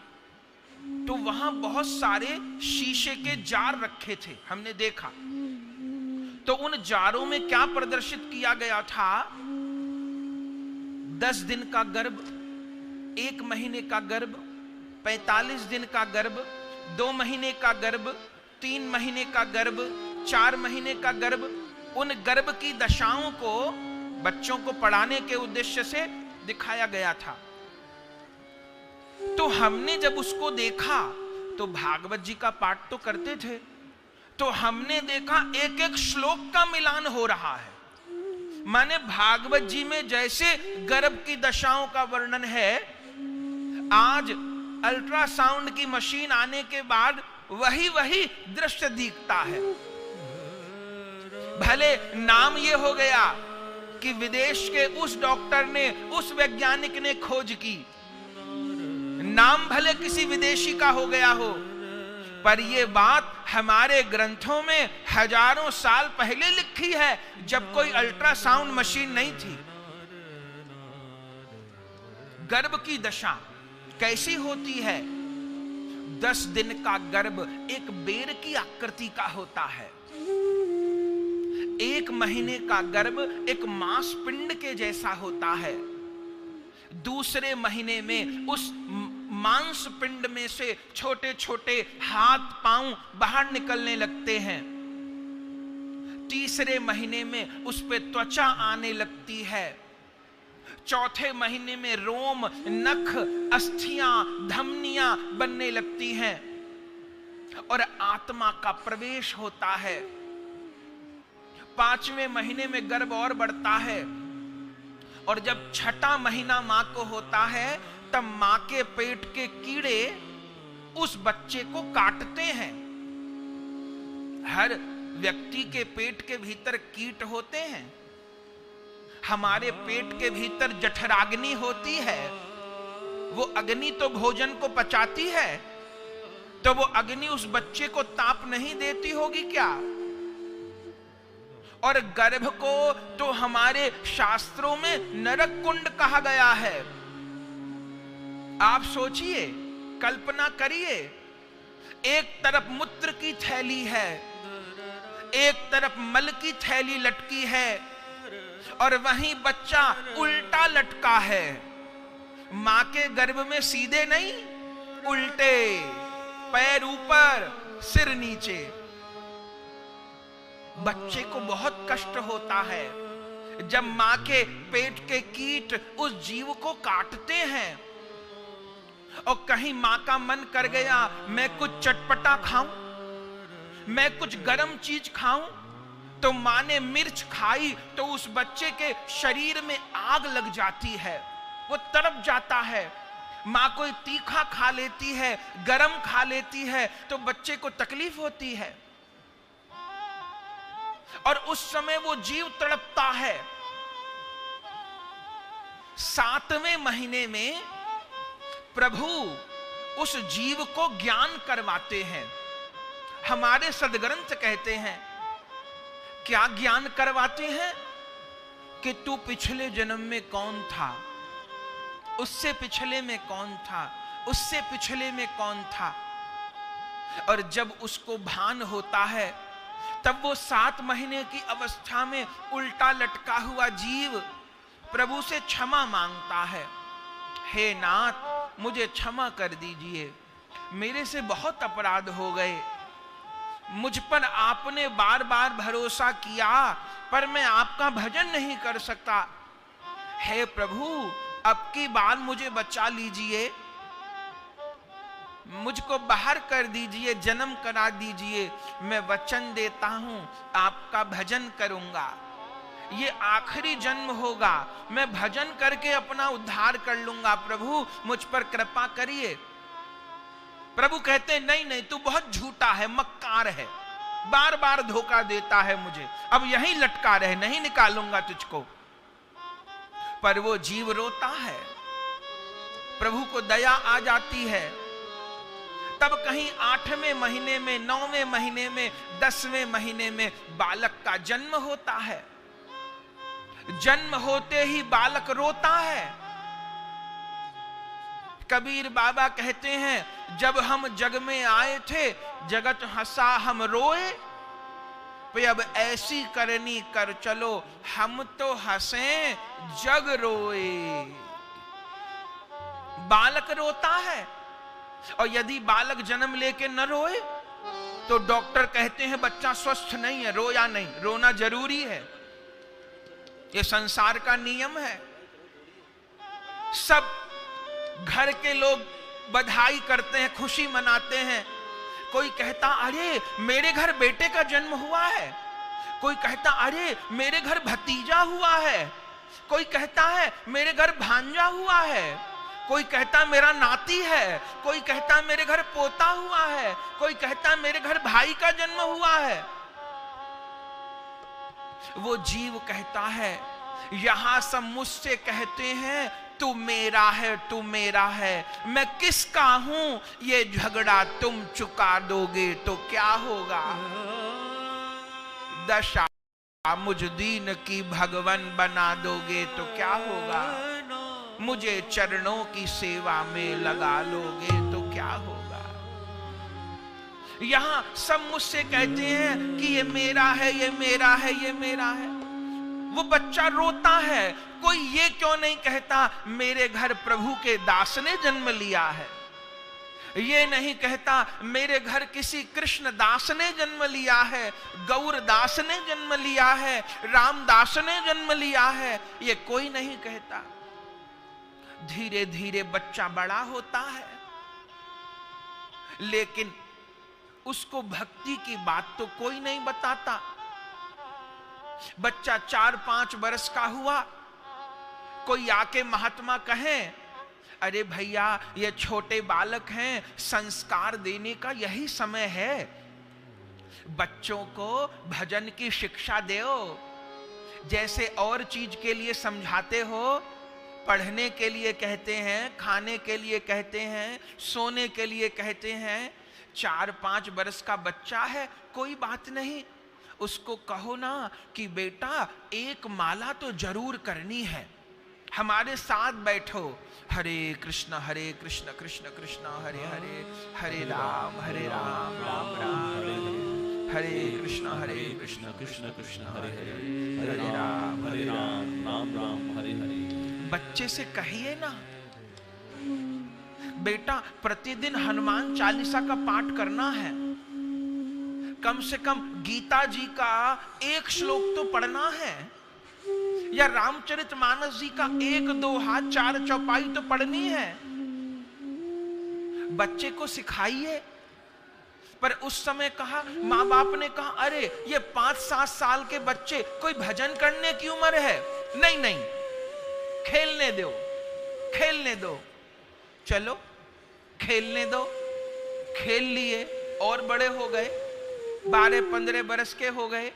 तो वहां बहुत सारे शीशे के जार रखे थे, हमने देखा। तो उन जारों में क्या प्रदर्शित किया गया था? 10 दिन का गर्भ, 1 महीने का गर्भ, 45 दिन का गर्भ, 2 महीने का गर्भ, 3 महीने का गर्भ, 4 महीने का गर्भ। उन गर्भ की दशाओं को बच्चों को पढ़ाने के उद्देश्य से दिखाया गया था। तो हमने जब उसको देखा, तो भागवत जी का पाठ तो करते थे, तो हमने देखा एक एक श्लोक का मिलान हो रहा है। माने भागवत जी में जैसे गर्भ की दशाओं का वर्णन है, आज अल्ट्रासाउंड की मशीन आने के बाद वही दृश्य दिखता है। भले नाम ये हो गया कि विदेश के उस डॉक्टर ने, उस वैज्ञानिक ने खोज की, नाम भले किसी विदेशी का हो गया हो, पर यह बात हमारे ग्रंथों में हजारों साल पहले लिखी है, जब कोई अल्ट्रासाउंड मशीन नहीं थी। गर्भ की दशा कैसी होती है? 10 दिन का गर्भ एक बेर की आकृति का होता है। 1 महीने का गर्भ एक मांसपिंड के जैसा होता है। दूसरे महीने में उस मांस पिंड में से छोटे छोटे हाथ पांव बाहर निकलने लगते हैं। तीसरे महीने में उस पे त्वचा आने लगती है। चौथे महीने में रोम, नख, अस्थियां, धमनियां बनने लगती हैं और आत्मा का प्रवेश होता है। 5वें महीने में गर्भ और बढ़ता है और जब 6ठा महीना मां को होता है, तब मां के पेट के कीड़े उस बच्चे को काटते हैं। हर व्यक्ति के पेट के भीतर कीट होते हैं। हमारे पेट के भीतर जठराग्नि होती है। वो अग्नि तो भोजन को पचाती है, तो वो अग्नि उस बच्चे को ताप नहीं देती होगी क्या? और गर्भ को तो हमारे शास्त्रों में नरक कुंड कहा गया है। आप सोचिए, कल्पना करिए, एक तरफ मूत्र की थैली है, एक तरफ मल की थैली लटकी है, और वहीं बच्चा उल्टा लटका है। मां के गर्भ में सीधे नहीं, उल्टे, पैर ऊपर सिर नीचे। बच्चे को बहुत कष्ट होता है जब मां के पेट के कीट उस जीव को काटते हैं। और कहीं मां का मन कर गया मैं कुछ चटपटा खाऊं, मैं कुछ गर्म चीज खाऊं, तो मां ने मिर्च खाई तो उस बच्चे के शरीर में आग लग जाती है, वो तड़प जाता है। मां कोई तीखा खा लेती है, गरम खा लेती है, तो बच्चे को तकलीफ होती है और उस समय वो जीव तड़पता है। 7वें महीने में प्रभु उस जीव को ज्ञान करवाते हैं। हमारे सदग्रंथ कहते हैं, क्या ज्ञान करवाते हैं? कि तू पिछले जन्म में कौन था, उससे पिछले में कौन था, उससे पिछले में कौन था। और जब उसको भान होता है तब वो 7 महीने की अवस्था में उल्टा लटका हुआ जीव प्रभु से क्षमा मांगता है। हे नाथ, मुझे क्षमा कर दीजिए, मेरे से बहुत अपराध हो गए, मुझ पर आपने बार बार भरोसा किया पर मैं आपका भजन नहीं कर सकता। हे प्रभु, अब की बार मुझे बचा लीजिए, मुझको बाहर कर दीजिए, जन्म करा दीजिए, मैं वचन देता हूं आपका भजन करूंगा। ये आखिरी जन्म होगा, मैं भजन करके अपना उद्धार कर लूंगा, प्रभु मुझ पर कृपा करिए। प्रभु कहते नहीं नहीं, तू बहुत झूठा है, मक्कार है, बार बार धोखा देता है मुझे, अब यहीं लटका रहे, नहीं निकालूंगा तुझको। पर वो जीव रोता है, प्रभु को दया आ जाती है। तब कहीं 8वें महीने में, 9वें महीने में, 10वें महीने में बालक का जन्म होता है। जन्म होते ही बालक रोता है। कबीर बाबा कहते हैं, जब हम जग में आए थे जगत हंसा हम रोए, पे अब ऐसी करनी कर चलो हम तो हंसे जग रोए। बालक रोता है, और यदि बालक जन्म लेके न रोए तो डॉक्टर कहते हैं बच्चा स्वस्थ नहीं है, रोया नहीं। रोना जरूरी है, ये संसार का नियम है। सब घर के लोग बधाई करते हैं, खुशी मनाते हैं। कोई कहता अरे मेरे घर बेटे का जन्म हुआ है, कोई कहता अरे मेरे घर भतीजा हुआ है, कोई कहता है मेरे घर भांजा हुआ है, कोई कहता मेरा नाती है, कोई कहता मेरे घर पोता हुआ है, कोई कहता मेरे घर भाई का जन्म हुआ है। वो जीव कहता है, यहां सब मुझसे कहते हैं तू मेरा है, तू मेरा है, मैं किसका हूं, ये झगड़ा तुम चुका दोगे तो क्या होगा। दशा मुझ दीन की भगवन बना दोगे तो क्या होगा, मुझे चरणों की सेवा में लगा लोगे तो क्या होगा। यहां सब मुझसे कहते हैं कि ये मेरा है, ये मेरा है, ये मेरा है। वो बच्चा रोता है, कोई ये क्यों नहीं कहता मेरे घर प्रभु के दास ने जन्म लिया है, ये नहीं कहता मेरे घर किसी कृष्ण दास ने जन्म लिया है, गौर दास ने जन्म लिया है, रामदास ने जन्म लिया है, ये कोई नहीं कहता। धीरे धीरे बच्चा बड़ा होता है, लेकिन उसको भक्ति की बात तो कोई नहीं बताता। बच्चा 4-5 वर्ष का हुआ, कोई आके महात्मा कहें अरे भैया ये छोटे बालक हैं, संस्कार देने का यही समय है, बच्चों को भजन की शिक्षा दो। जैसे और चीज के लिए समझाते हो, पढ़ने के लिए कहते हैं, खाने के लिए कहते हैं, सोने के लिए कहते हैं, 4-5 बरस का बच्चा है, कोई बात नहीं, उसको कहो ना कि बेटा एक माला तो जरूर करनी है, हमारे साथ बैठो, हरे कृष्ण कृष्ण कृष्ण हरे हरे, हरे राम राम राम हरे हरे, हरे कृष्ण कृष्ण कृष्ण हरे हरे, हरे राम राम राम हरे हरे। बच्चे से कहिए ना, बेटा प्रतिदिन हनुमान चालीसा का पाठ करना है, कम से कम गीता जी का एक श्लोक तो पढ़ना है, या रामचरितमानस जी का 1-2 हाथ 4 चौपाई तो पढ़नी है। बच्चे को सिखाइए। पर उस समय कहा, माँ बाप ने कहा, अरे ये 5-7 साल के बच्चे, कोई भजन करने की उम्र है, नहीं नहीं, खेलने दो, खेलने दो, चलो खेलने दो। खेल लिए और बड़े हो गए, 12-15 बरस के हो गए।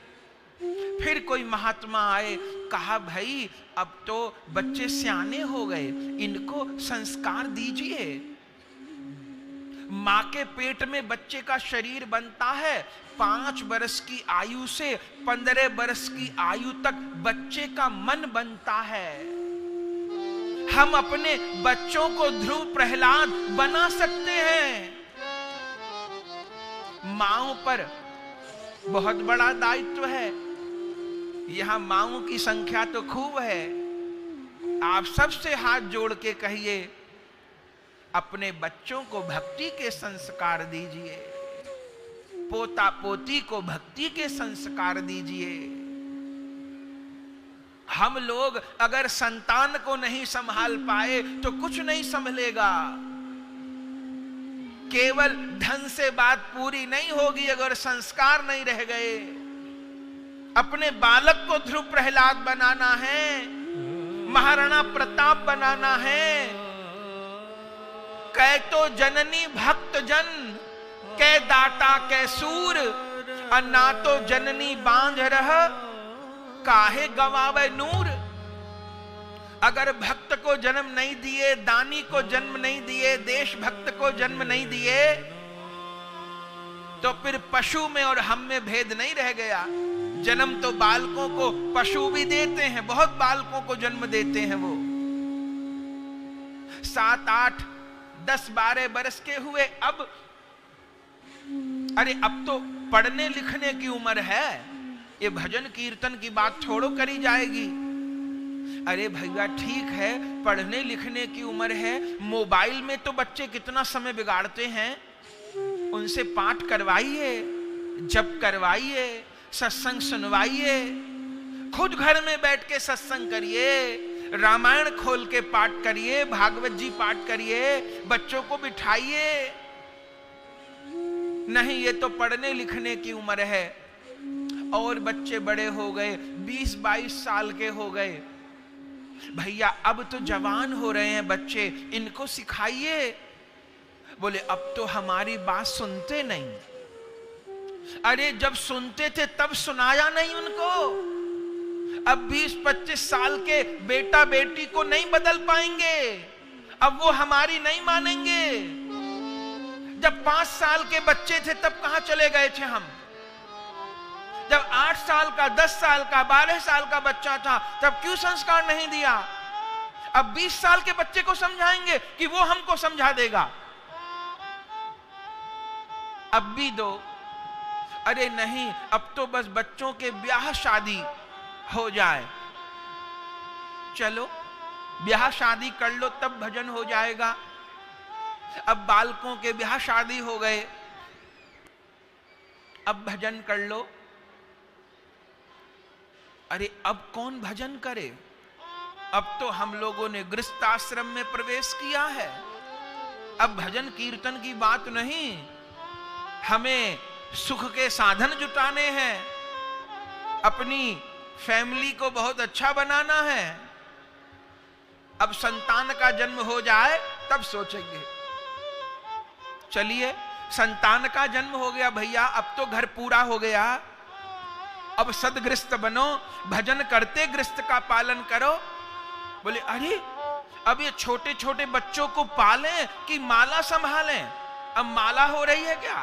फिर कोई महात्मा आए, कहा भाई अब तो बच्चे सियाने हो गए, इनको संस्कार दीजिए। मां के पेट में बच्चे का शरीर बनता है, 5 बरस की आयु से 15 बरस की आयु तक बच्चे का मन बनता है। हम अपने बच्चों को ध्रुव प्रहलाद बना सकते हैं। माओं पर बहुत बड़ा दायित्व है। यहां माओं की संख्या तो खूब है। आप सबसे हाथ जोड़ के कहिए, अपने बच्चों को भक्ति के संस्कार दीजिए, पोता पोती को भक्ति के संस्कार दीजिए। हम लोग अगर संतान को नहीं संभाल पाए तो कुछ नहीं संभलेगा। केवल धन से बात पूरी नहीं होगी अगर संस्कार नहीं रह गए। अपने बालक को ध्रुव प्रहलाद बनाना है, महाराणा प्रताप बनाना है। कै तो जननी भक्त जन, कै दाता कै सूर, अन्ना तो जननी बांझ रह, काहे गवावे नूर। अगर भक्त को जन्म नहीं दिए, दानी को जन्म नहीं दिए, देशभक्त को जन्म नहीं दिए, तो फिर पशु में और हम में भेद नहीं रह गया। जन्म तो बालकों को पशु भी देते हैं, बहुत बालकों को जन्म देते हैं वो। 7, 8, 10, 12 बरस के हुए, अब तो पढ़ने लिखने की उम्र है। ये भजन कीर्तन की बात छोड़ो करी जाएगी। अरे भैया ठीक है, पढ़ने लिखने की उम्र है, मोबाइल में तो बच्चे कितना समय बिगाड़ते हैं, उनसे पाठ करवाइए, जप करवाइए, सत्संग सुनवाइए, खुद घर में बैठ के सत्संग करिए, रामायण खोल के पाठ करिए, भागवत जी पाठ करिए, बच्चों को बिठाइए। नहीं, ये तो पढ़ने लिखने की उम्र है। और बच्चे बड़े हो गए, 20-22 साल के हो गए, भैया अब तो जवान हो रहे हैं बच्चे, इनको सिखाइए। बोले अब तो हमारी बात सुनते नहीं। अरे जब सुनते थे तब सुनाया नहीं उनको। अब 20-25 साल के बेटा बेटी को नहीं बदल पाएंगे, अब वो हमारी नहीं मानेंगे। जब 5 साल के बच्चे थे तब कहां चले गए थे हम? जब 8 साल का, 10 साल का, 12 साल का बच्चा था तब क्यों संस्कार नहीं दिया? अब 20 साल के बच्चे को समझाएंगे कि वो हमको समझा देगा। अब भी दो। अरे नहीं, अब तो बस बच्चों के ब्याह शादी हो जाए, चलो ब्याह शादी कर लो तब भजन हो जाएगा। अब बालकों के ब्याह शादी हो गए, अब भजन कर लो। अरे अब कौन भजन करे? अब तो हम लोगों ने गृहस्थाश्रम में प्रवेश किया है। अब भजन कीर्तन की बात नहीं, हमें सुख के साधन जुटाने हैं, अपनी फैमिली को बहुत अच्छा बनाना है। अब संतान का जन्म हो जाए तब सोचेंगे। चलिए, संतान का जन्म हो गया भैया, अब तो घर पूरा हो गया, अब सदगृहस्थ बनो, भजन करते गृहस्थ का पालन करो। बोले अरे अब ये छोटे छोटे बच्चों को पालें कि माला संभालें? अब माला हो रही है क्या,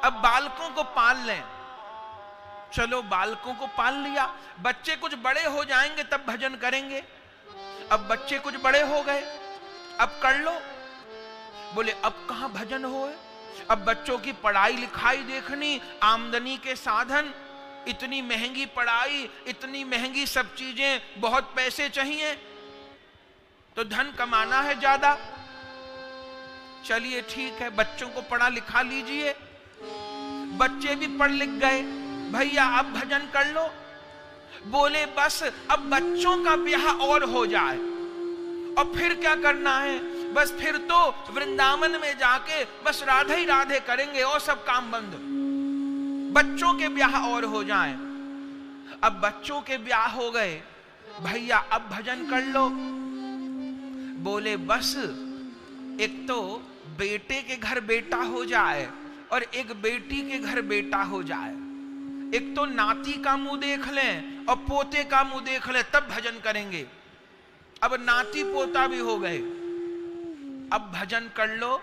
अब बालकों को पाल लें। चलो बालकों को पाल लिया, बच्चे कुछ बड़े हो जाएंगे तब भजन करेंगे। अब बच्चे कुछ बड़े हो गए, अब कर लो। बोले अब कहां भजन हो, अब बच्चों की पढ़ाई लिखाई देखनी, आमदनी के साधन, इतनी महंगी पढ़ाई, इतनी महंगी सब चीजें, बहुत पैसे चाहिए, तो धन कमाना है ज्यादा। चलिए ठीक है, बच्चों को पढ़ा लिखा लीजिए। बच्चे भी पढ़ लिख गए, भैया अब भजन कर लो। बोले बस अब बच्चों का ब्याह और हो जाए, और फिर क्या करना है, बस फिर तो वृंदावन में जाके बस राधे ही राधे करेंगे और सब काम बंद, बच्चों के ब्याह और हो जाएं। अब बच्चों के ब्याह हो गए, भैया अब भजन कर लो। बोले बस एक तो बेटे के घर बेटा हो जाए और एक बेटी के घर बेटा हो जाए, एक तो नाती का मुंह देख लें और पोते का मुंह देख लें तब भजन करेंगे। अब नाती पोता भी हो गए, अब भजन कर लो।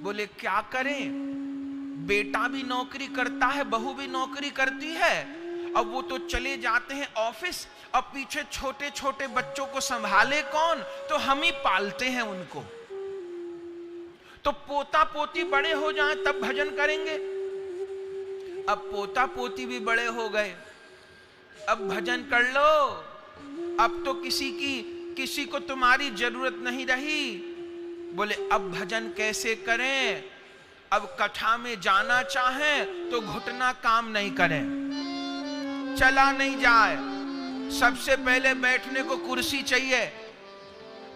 बोले क्या करें, बेटा भी नौकरी करता है, बहू भी नौकरी करती है, अब वो तो चले जाते हैं ऑफिस, अब पीछे छोटे छोटे बच्चों को संभाले कौन, तो हम ही पालते हैं उनको। तो पोता पोती बड़े हो जाएं तब भजन करेंगे। अब पोता पोती भी बड़े हो गए, अब भजन कर लो। अब तो किसी को तुम्हारी जरूरत नहीं रही। बोले अब भजन कैसे करें, अब कथा में जाना चाहें तो घुटना काम नहीं करें, चला नहीं जाए, सबसे पहले बैठने को कुर्सी चाहिए,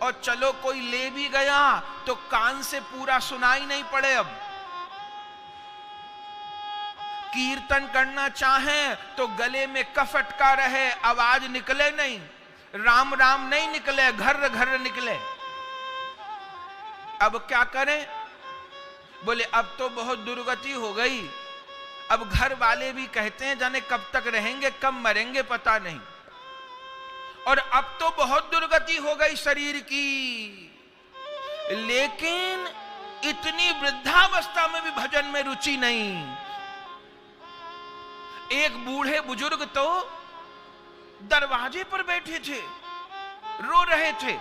और चलो कोई ले भी गया तो कान से पूरा सुनाई नहीं पड़े। अब कीर्तन करना चाहें तो गले में कफ अटका रहे, आवाज निकले नहीं, राम राम नहीं निकले, घर घर निकले। अब क्या करें, बोले अब तो बहुत दुर्गति हो गई, अब घर वाले भी कहते हैं जाने कब तक रहेंगे, कब मरेंगे पता नहीं, और अब तो बहुत दुर्गति हो गई शरीर की। लेकिन इतनी वृद्धावस्था में भी भजन में रुचि नहीं। एक बूढ़े बुजुर्ग तो दरवाजे पर बैठे थे, रो रहे थे।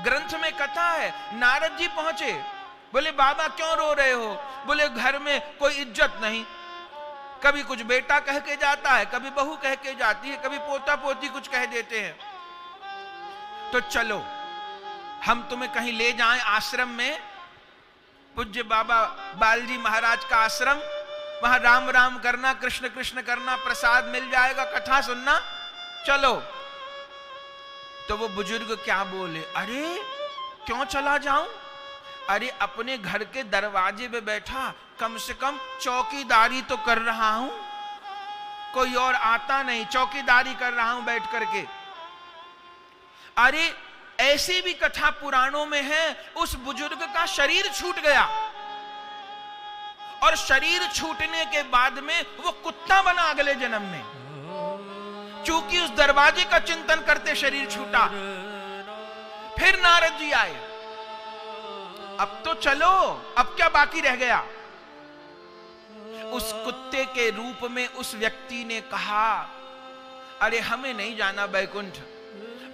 ग्रंथ में कथा है, नारद जी पहुंचे, बोले बाबा क्यों रो रहे हो। बोले घर में कोई इज्जत नहीं, कभी कुछ बेटा कह के जाता है, कभी बहू कह के जाती है, कभी पोता पोती कुछ कह देते हैं, तो चलो हम तुम्हें कहीं ले जाएं आश्रम में, पूज्य बाबा बालजी महाराज का आश्रम, वहां राम राम करना, कृष्ण कृष्ण करना, प्रसाद मिल जाएगा, कथा सुनना, चलो। तो वो बुजुर्ग क्या बोले, अरे क्यों चला जाऊं, अरे अपने घर के दरवाजे पे बैठा कम से कम चौकीदारी तो कर रहा हूं, कोई और आता नहीं, चौकीदारी कर रहा हूं बैठ करके। अरे ऐसी भी कथा पुराणों में है, उस बुजुर्ग का शरीर छूट गया, और शरीर छूटने के बाद में वो कुत्ता बना अगले जन्म में, क्योंकि उस दरवाजे का चिंतन करते शरीर छूटा। फिर नारद जी आए, अब तो चलो, अब क्या बाकी रह गया। उस कुत्ते के रूप में उस व्यक्ति ने कहा, अरे हमें नहीं जाना बैकुंठ।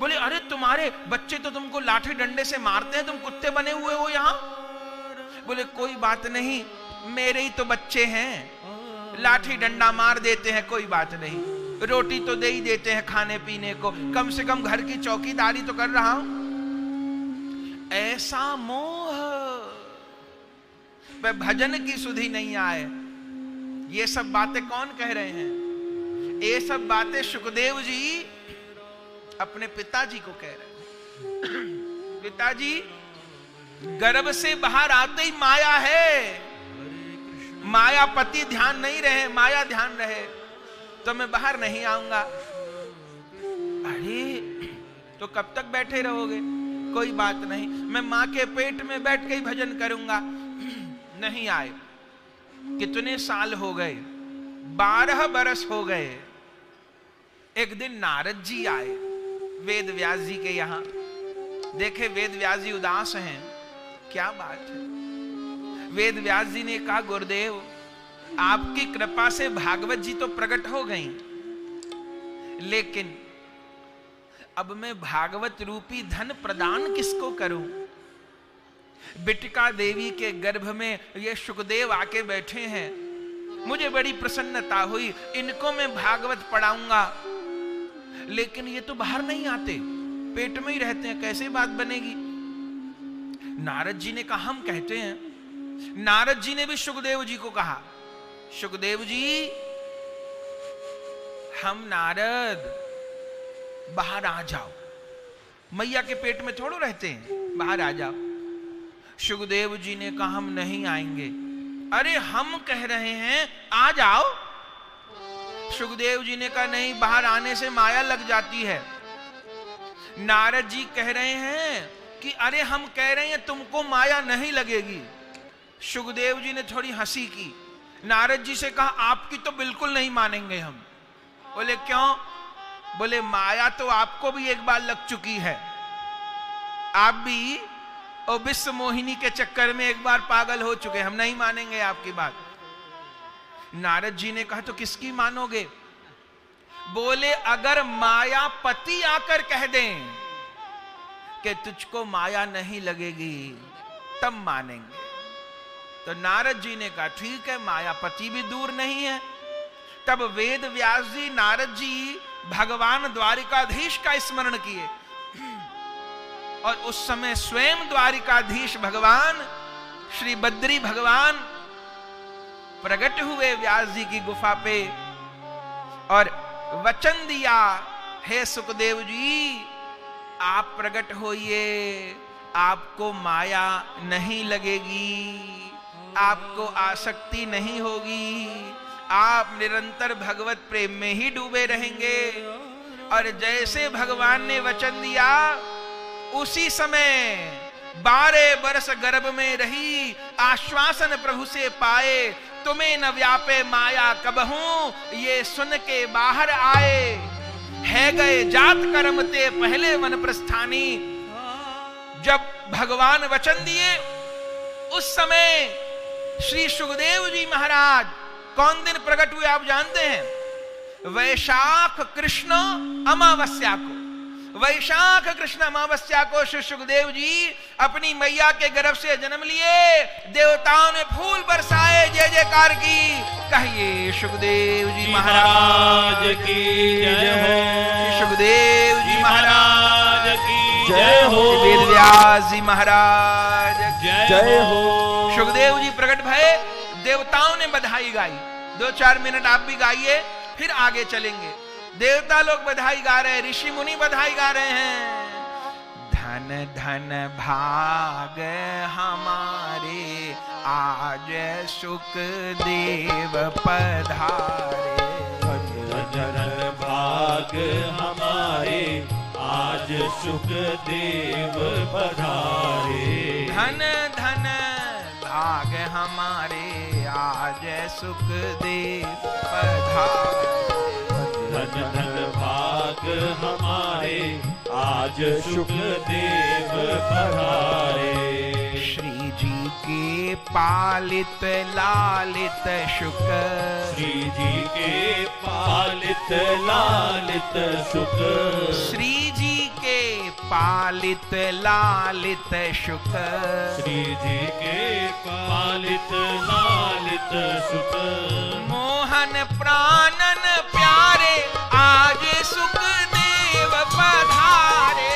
बोले अरे तुम्हारे बच्चे तो तुमको लाठी डंडे से मारते हैं, तुम कुत्ते बने हुए हो यहां। बोले कोई बात नहीं, मेरे ही तो बच्चे हैं, लाठी डंडा मार देते हैं, कोई बात नहीं, रोटी तो दे ही देते हैं खाने पीने को, कम से कम घर की चौकीदारी तो कर रहा हूं। ऐसा मोह, वह भजन की सुधि नहीं आए। ये सब बातें कौन कह रहे हैं, ये सब बातें सुखदेव जी अपने पिताजी को कह रहे हैं। पिताजी गर्भ से बाहर आते ही माया है, मायापति ध्यान नहीं रहे, माया ध्यान रहे तो मैं बाहर नहीं आऊंगा। अरे तो कब तक बैठे रहोगे, कोई बात नहीं, मैं मां के पेट में बैठ के ही भजन करूंगा। नहीं आए, कितने साल हो गए, 12 बरस हो गए। एक दिन नारद जी आए वेद व्यास जी के यहां, देखे वेद व्यास जी उदास हैं, क्या बात है, वेद व्यास जी ने कहा, गुरुदेव आपकी कृपा से भागवत जी तो प्रकट हो गई, लेकिन अब मैं भागवत रूपी धन प्रदान किसको करूं? बिटिका देवी के गर्भ में ये सुखदेव आके बैठे हैं, मुझे बड़ी प्रसन्नता हुई, इनको मैं भागवत पढ़ाऊंगा, लेकिन ये तो बाहर नहीं आते, पेट में ही रहते हैं, कैसे बात बनेगी? नारद जी ने कहा, हम कहते हैं। नारद जी ने भी सुखदेव जी को कहा, सुखदेव जी हम नारद बाहर आ जाओ, मैया के पेट में थोड़ो रहते हैं, बाहर आ जाओ। सुखदेव जी ने कहा, हम नहीं आएंगे। अरे हम कह रहे हैं आ जाओ। सुखदेव जी ने कहा, नहीं, बाहर आने से माया लग जाती है। नारद जी कह रहे हैं कि अरे हम कह रहे हैं तुमको माया नहीं लगेगी। सुखदेव जी ने थोड़ी हंसी की। नारद जी से कहा, आपकी तो बिल्कुल नहीं मानेंगे हम। बोले क्यों? बोले माया तो आपको भी एक बार लग चुकी है, आप भी और विश्व मोहिनी के चक्कर में एक बार पागल हो चुके, हम नहीं मानेंगे आपकी बात। नारद जी ने कहा, तो किसकी मानोगे? बोले अगर मायापति आकर कह दें कि तुझको माया नहीं लगेगी तब मानेंगे। तो नारद जी ने कहा, ठीक है, मायापति भी दूर नहीं है। तब वेद व्यास जी, नारद जी भगवान द्वारिकाधीश का स्मरण किए, और उस समय स्वयं द्वारिकाधीश भगवान श्री बद्री भगवान प्रकट हुए व्यास जी की गुफा पे, और वचन दिया, हे सुखदेव जी आप प्रकट होइए, आपको माया नहीं लगेगी, आपको आसक्ति नहीं होगी, आप निरंतर भगवत प्रेम में ही डूबे रहेंगे। और जैसे भगवान ने वचन दिया, उसी समय 12 वर्ष गर्भ में रही, आश्वासन प्रभु से पाए, तुम्हें न व्यापे माया कबहू, ये सुन के बाहर आए, है गए जात कर्म ते पहले वन प्रस्थानी। जब भगवान वचन दिए, उस समय श्री सुखदेव जी महाराज कौन दिन प्रकट हुए आप जानते हैं? वैशाख कृष्ण अमावस्या को। वैशाख कृष्ण अमावस्या को श्री सुखदेव जी अपनी मैया के गर्भ से जन्म लिए। देवताओं ने फूल बरसाए, जय जयकार की। कहिए सुखदेव जी महाराज की जय हो, सुखदेव जी महाराज की जय हो, वेद व्यास जी महाराज जय हो। सुखदेव जी प्रकट भये, देवताओं ने बधाई गाई। 2-4 मिनट आप भी गाइए, फिर आगे चलेंगे। देवता लोग बधाई गा रहे हैं, ऋषि मुनि बधाई गा रहे हैं। धन धन भाग हमारे आज सुखदेव पधारे, धन धन भाग हमारे आज सुखदेव पधारे। धन धन भाग हमारे आज सुखदेव पधारे। धन धन भाग हमारे आज सुखदेव पधारे। श्री जी के पालित लालित शुक, श्री जी के पालित लालित सुख, श्री जी के पालित लालित शुक, श्री जी के पालित लालित सुख। मोहन प्राणन प्यारे आज सुखदेव पधारे।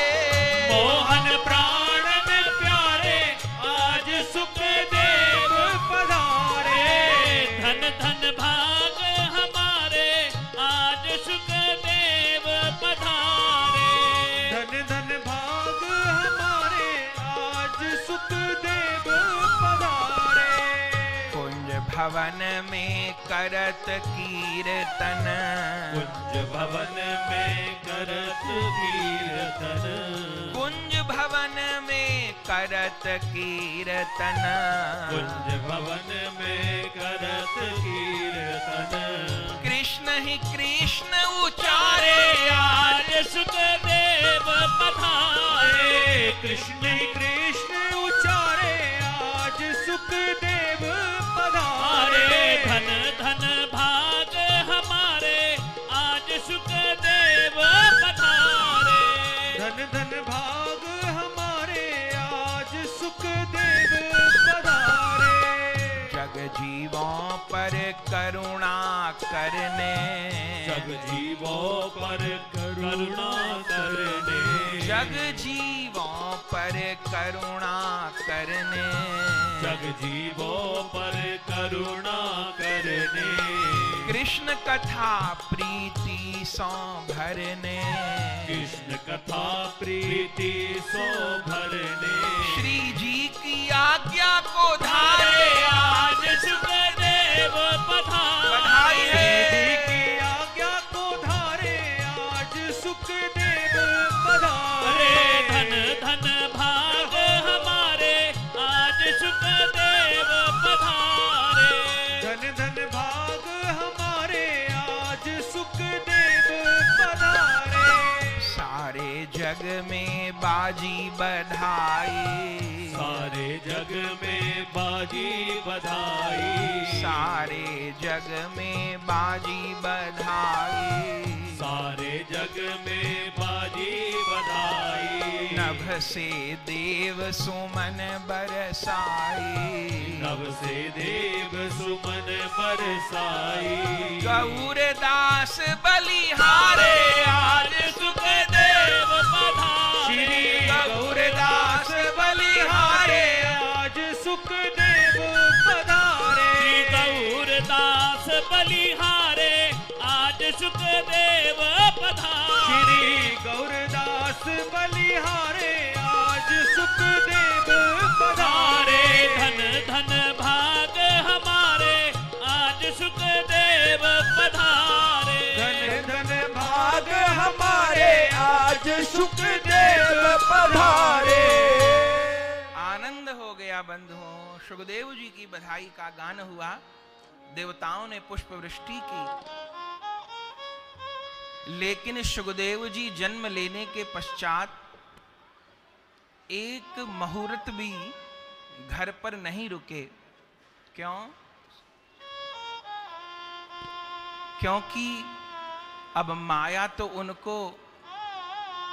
मोहन प्राणन प्यारे आज सुखदेव पधारे। धन धन भाग हमारे आज सुखदेव पधारे। धन धन भाग हमारे आज सुखदेव पधारे। कुंज भवन में करत कीर्तन, कुंज भवन में करत कीर्तन, कुंज भवन में करत कीर्तन, कुंज भवन में करत कीर्तन। कृष्ण ही कृष्ण उचारे आज सुखदेव पधारे। कृष्ण ही कृष्ण उचारे आज सुखदेव जीवों पर करुणा करने, जग जीवों पर करुणा करने, जग जीवों पर करुणा करने, कृष्ण कथा प्रीति सो भरने, कृष्ण कथा प्रीति सो भरने, श्री जी की आज्ञा को धारे आज सुखदेव पधारे, बधाई है। की आज्ञा को धारे आज सुखदेव पधारे। धन धन भाग हमारे आज सुखदेव पधारे, धन धन भाग हमारे आज सुखदेव पधारे। सारे जग में बाजी बधाई, सारे जग में बाजी बधाई, सारे जग में बाजी बधाई, सारे जग में बाजी बधाई, नभ से देव सुमन बरसाई, नभ से देव सुमन बरसाई, गौरदास बलिहारे आज सुखदेव पधारे, श्री गौरदास बलिहारे आज सुखदेव पधारे। श्री गौरदास बलिहारे आज सुखदेव पधारे, श्री गौरदास बलिहारे आज सुखदेव पधारे। धन धन भाग हमारे आज सुखदेव पधारे, धन धन भाग हमारे आज सुखदेव पधारे। आनंद हो गया बंधुओं। सुखदेव जी की बधाई का गान हुआ, देवताओं ने पुष्प वृष्टि की, लेकिन सुखदेव जी जन्म लेने के पश्चात एक मुहूर्त भी घर पर नहीं रुके। क्यों? क्योंकि अब माया तो उनको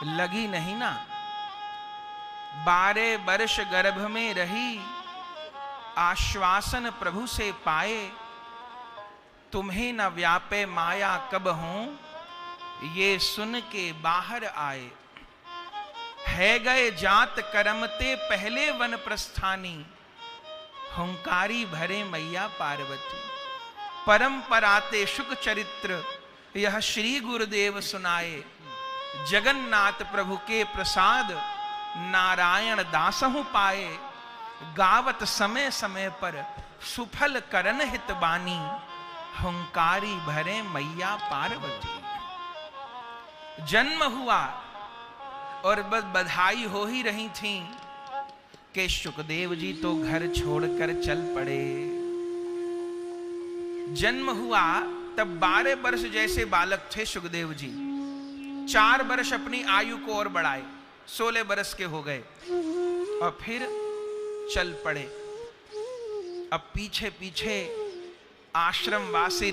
लगी नहीं ना। 12 वर्ष गर्भ में रही, आश्वासन प्रभु से पाए, तुम्हें न व्यापे माया कब हूं, ये सुन के बाहर आए। है गए जात करमते पहले वन प्रस्थानी, हुंकारी भरे मैया पार्वती। परंपराते शुक चरित्र यह श्री गुरुदेव सुनाए, जगन्नाथ प्रभु के प्रसाद नारायण दासहु पाए। गावत समय समय पर सुफल करन हित बानी, हुंकारी भरे मैया पार्वती। जन्म हुआ और बस बधाई हो ही रही थी कि सुखदेव जी तो घर छोड़कर चल पड़े। जन्म हुआ तब 12 वर्ष जैसे बालक थे सुखदेव जी। 4 वर्ष अपनी आयु को और बढ़ाए, 16 वर्ष के हो गए और फिर चल पड़े। अब पीछे पीछे आश्रम वासी